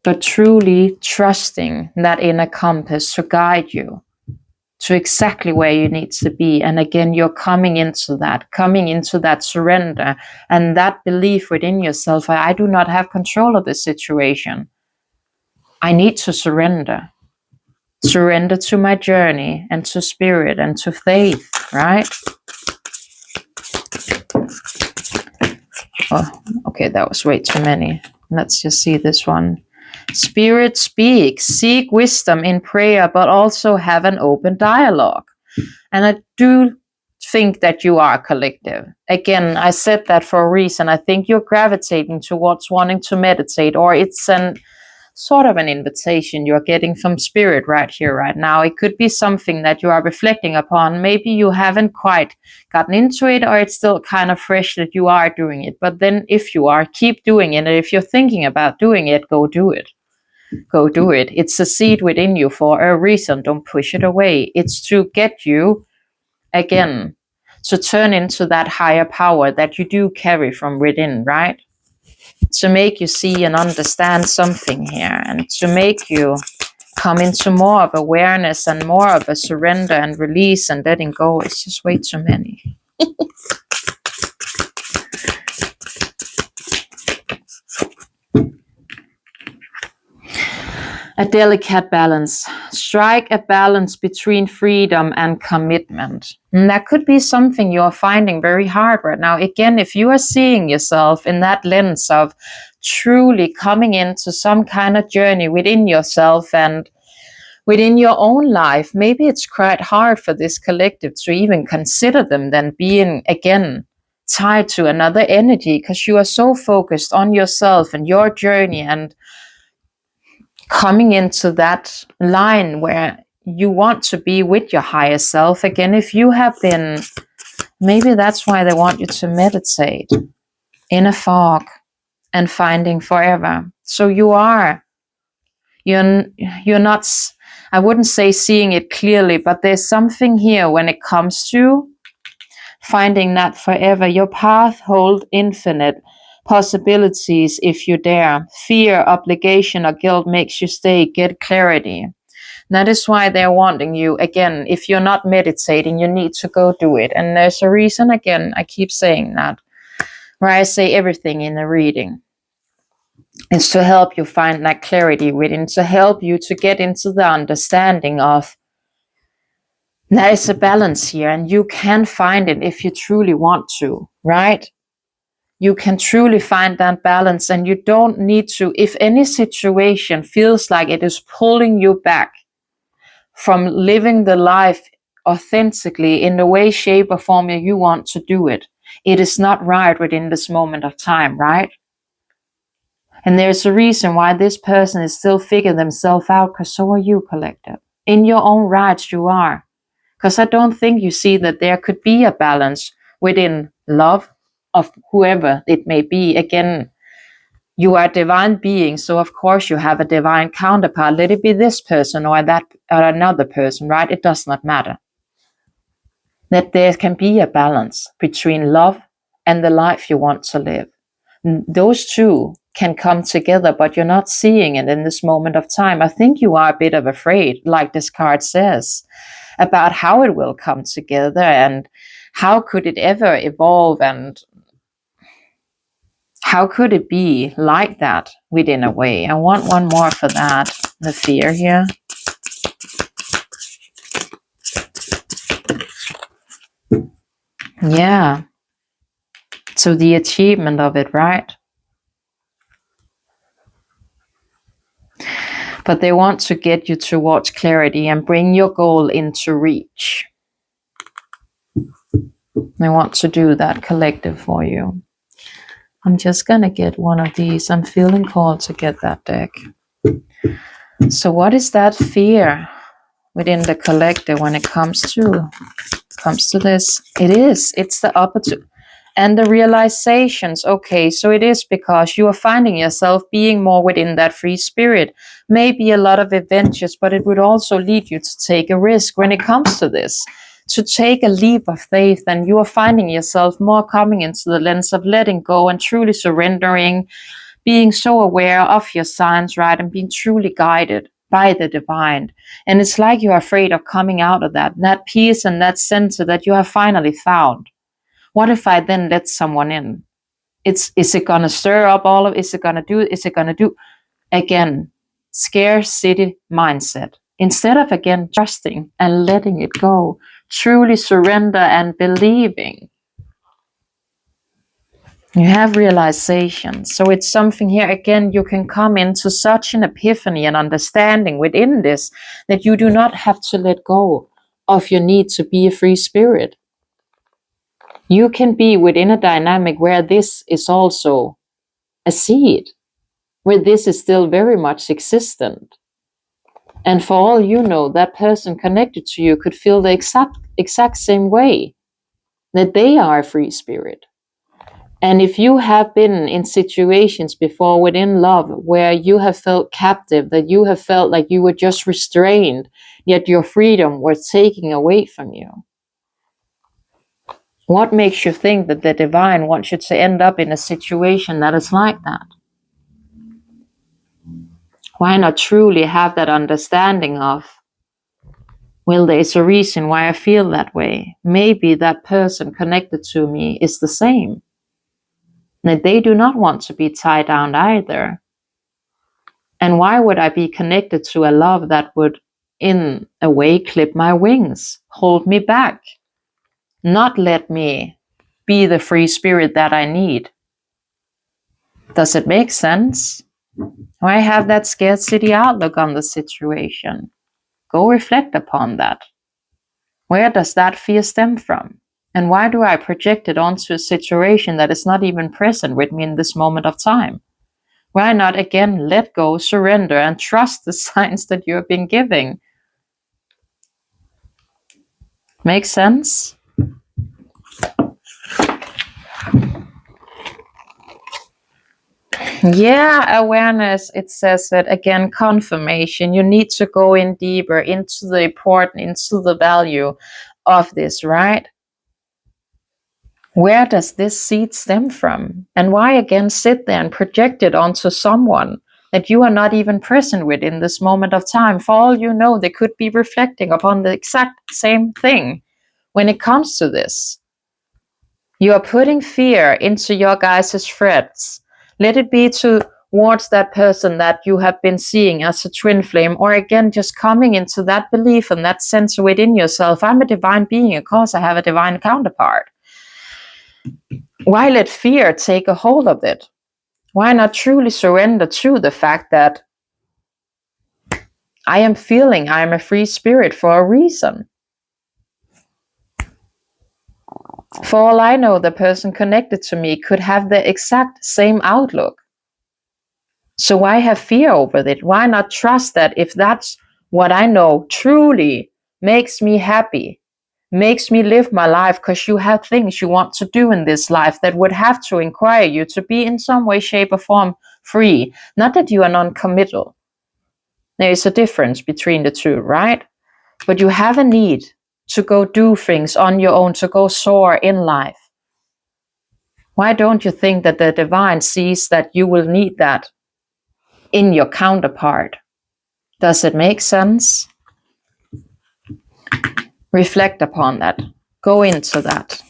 But truly trusting that inner compass to guide you to exactly where you need to be. And again, you're coming into that surrender and that belief within yourself. I do not have control of this situation. I need to surrender. Surrender to my journey and to spirit and to faith, right? Oh, okay, that was way too many. Let's just see this one. Spirit speaks, seek wisdom in prayer, but also have an open dialogue. And I do think that you are collective. Again, I said that for a reason. I think you're gravitating towards wanting to meditate, or it's an sort of an invitation you're getting from spirit right here, right now. It could be something that you are reflecting upon. Maybe you haven't quite gotten into it, or it's still kind of fresh that you are doing it. But then if you are, keep doing it. And if you're thinking about doing it, go do it. Go do it. It's a seed within you for a reason. Don't push it away. It's to get you, again, to turn into that higher power that you do carry from within, right? To make you see and understand something here, and to make you come into more of awareness and more of a surrender and release and letting go. It's just way too many. A delicate balance. Strike a balance between freedom and commitment. And that could be something you're finding very hard right now. Again, if you are seeing yourself in that lens of truly coming into some kind of journey within yourself and within your own life, maybe it's quite hard for this collective to even consider them then being, again, tied to another energy, because you are so focused on yourself and your journey and coming into that line where you want to be with your higher self. Again, if you have been, maybe that's why they want you to meditate in a fog and finding forever. So you're not, I wouldn't say seeing it clearly, but there's something here when it comes to finding that forever. Your path holds infinite possibilities if you dare. Fear, obligation, or guilt makes you stay. Get clarity. That is why they're wanting you. Again, if you're not meditating, you need to go do it. And there's a reason, again, I keep saying that, where I say everything in the reading. It's to help you find that clarity within, to help you to get into the understanding of there is a balance here, and you can find it if you truly want to, right? You can truly find that balance, and you don't need to, if any situation feels like it is pulling you back from living the life authentically in the way, shape, or form that you want to do it. It is not right within this moment of time, right? And there's a reason why this person is still figuring themselves out, because so are you, collective. In your own rights, you are. Because I don't think you see that there could be a balance within love of whoever it may be. Again, you are a divine being, so of course you have a divine counterpart. Let it be this person or that or another person, right? It does not matter. That there can be a balance between love and the life you want to live. Those two can come together, but you're not seeing it in this moment of time. I think you are a bit of afraid, like this card says, about how it will come together and how could it ever evolve and how could it be like that within a way. I want one more for that, the fear here. Yeah. So the achievement of it, right? But they want to get you towards clarity and bring your goal into reach. They want to do that, collective, for you. I'm just going to get one of these. I'm feeling called to get that deck. So what is that fear within the collective when it comes to this? It's the opposite. And the realizations, okay, so it is because you are finding yourself being more within that free spirit. Maybe a lot of adventures, but it would also lead you to take a risk when it comes to this. To take a leap of faith, and you are finding yourself more coming into the lens of letting go and truly surrendering, being so aware of your signs, right, and being truly guided by the divine. And it's like you're afraid of coming out of that peace and that center that you have finally found. What if I then let someone in? Is it going to stir up all of it? Is it going to do? Again, scarcity mindset. Instead of, again, trusting and letting it go, truly surrender and believing. You have realization. So it's something here, again, you can come into such an epiphany and understanding within this that you do not have to let go of your need to be a free spirit. You can be within a dynamic where this is also a seed, where this is still very much existent. And for all you know, that person connected to you could feel the exact same way, that they are a free spirit. And if you have been in situations before within love where you have felt captive, that you have felt like you were just restrained, yet your freedom was taken away from you, what makes you think that the divine wants you to end up in a situation that is like that? Why not truly have that understanding of, well, there's a reason why I feel that way. Maybe that person connected to me is the same. That they do not want to be tied down either. And why would I be connected to a love that would, in a way, clip my wings, hold me back, not let me be the free spirit that I need? Does it make sense? Why have that scarcity outlook on the situation? Go reflect upon that. Where does that fear stem from? And why do I project it onto a situation that is not even present with me in this moment of time? Why not, again, let go, surrender, and trust the signs that you have been giving? Make sense? Yeah, awareness, it says it again, confirmation. You need to go in deeper into the importance, into the value of this, right? Where does this seed stem from? And why, again, sit there and project it onto someone that you are not even present with in this moment of time? For all you know, they could be reflecting upon the exact same thing when it comes to this. You are putting fear into your guys' threads. Let it be towards that person that you have been seeing as a twin flame, or again, just coming into that belief and that sense within yourself. I'm a divine being, of course I have a divine counterpart. Why let fear take a hold of it? Why not truly surrender to the fact that I am feeling I am a free spirit for a reason. For all I know, the person connected to me could have the exact same outlook. So why have fear over it? Why not trust that if that's what I know truly makes me happy, makes me live my life, because you have things you want to do in this life that would have to require you to be in some way, shape, or form free. Not that you are non-committal. There is a difference between the two, right? But you have a need to go do things on your own, to go soar in life. Why don't you think that the divine sees that you will need that in your counterpart? Does it make sense? Reflect upon that. Go into that.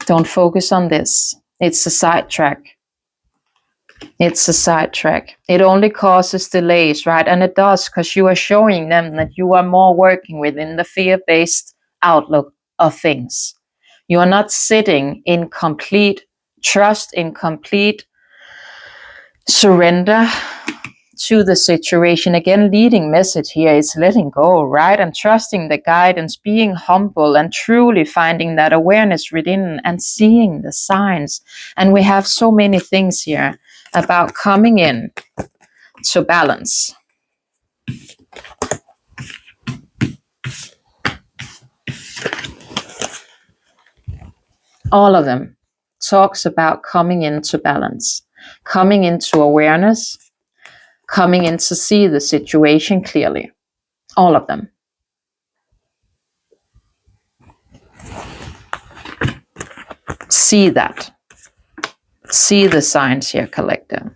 Don't focus on this. It's a sidetrack. It's a sidetrack. It only causes delays, right? And it does, because you are showing them that you are more working within the fear-based outlook of things. You are not sitting in complete trust, in complete surrender to the situation. Again, leading message here is letting go, right? And trusting the guidance, being humble, and truly finding that awareness within and seeing the signs. And we have so many things here about coming in to balance. All of them talks about coming into balance, coming into awareness, coming in to see the situation clearly. All of them. See that. See the signs here, collective.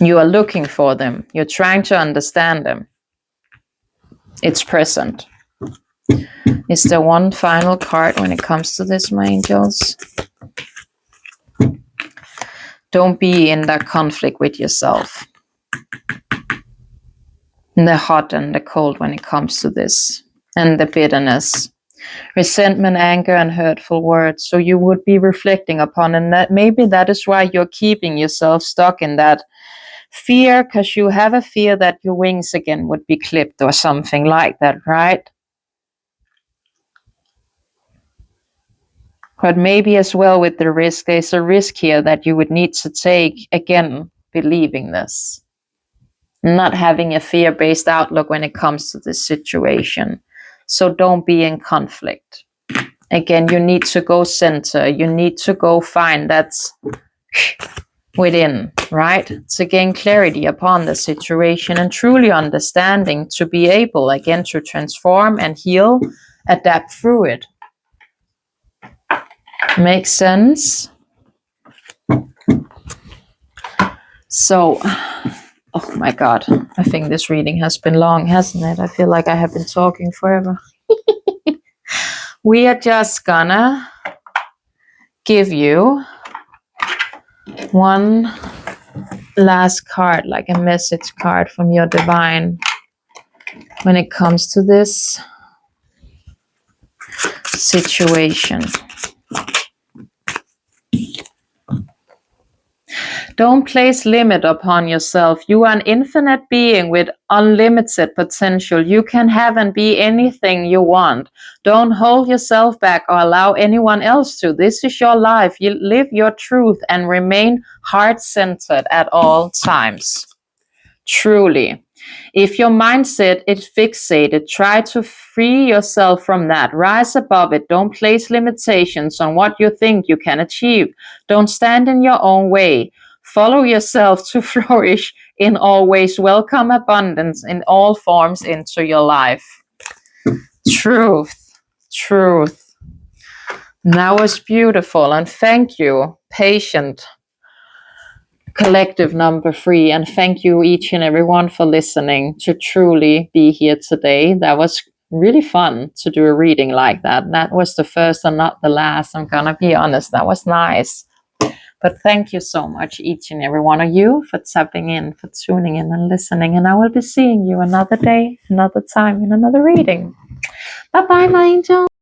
You are looking for them. You're trying to understand them. It's present. Is there one final card when it comes to this, my angels? Don't be in that conflict with yourself. And the hot and the cold when it comes to this. And the bitterness. Resentment, anger, and hurtful words. So you would be reflecting upon, and that maybe that is why you're keeping yourself stuck in that fear, because you have a fear that your wings again would be clipped or something like that, right? But maybe as well with the risk, there's a risk here that you would need to take, again, believing this. Not having a fear-based outlook when it comes to this situation. So don't be in conflict. Again, you need to go center. You need to go find that's within, right? To gain clarity upon the situation and truly understanding, to be able, again, to transform and heal, adapt through it. Makes sense? So, oh my God, I think this reading has been long, hasn't it? I feel like I have been talking forever. We are just gonna give you one last card, like a message card from your divine when it comes to this situation. Don't place limit upon yourself. You are an infinite being with unlimited potential. You can have and be anything you want. Don't hold yourself back or allow anyone else to. This is your life. You live your truth and remain heart-centered at all times. Truly. If your mindset is fixated, try to free yourself from that. Rise above it. Don't place limitations on what you think you can achieve. Don't stand in your own way. Follow yourself to flourish in all ways. Welcome abundance in all forms into your life. Truth. Truth. That was beautiful. And thank you, patient collective number 3, and thank you each and everyone for listening, to truly be here today. That was really fun to do a reading like that. That was the first and not the last, I'm gonna be honest. That was nice. But thank you so much, each and every one of you, for tapping in, for tuning in and listening. And I will be seeing you another day, another time, in another reading. Bye bye, my angel.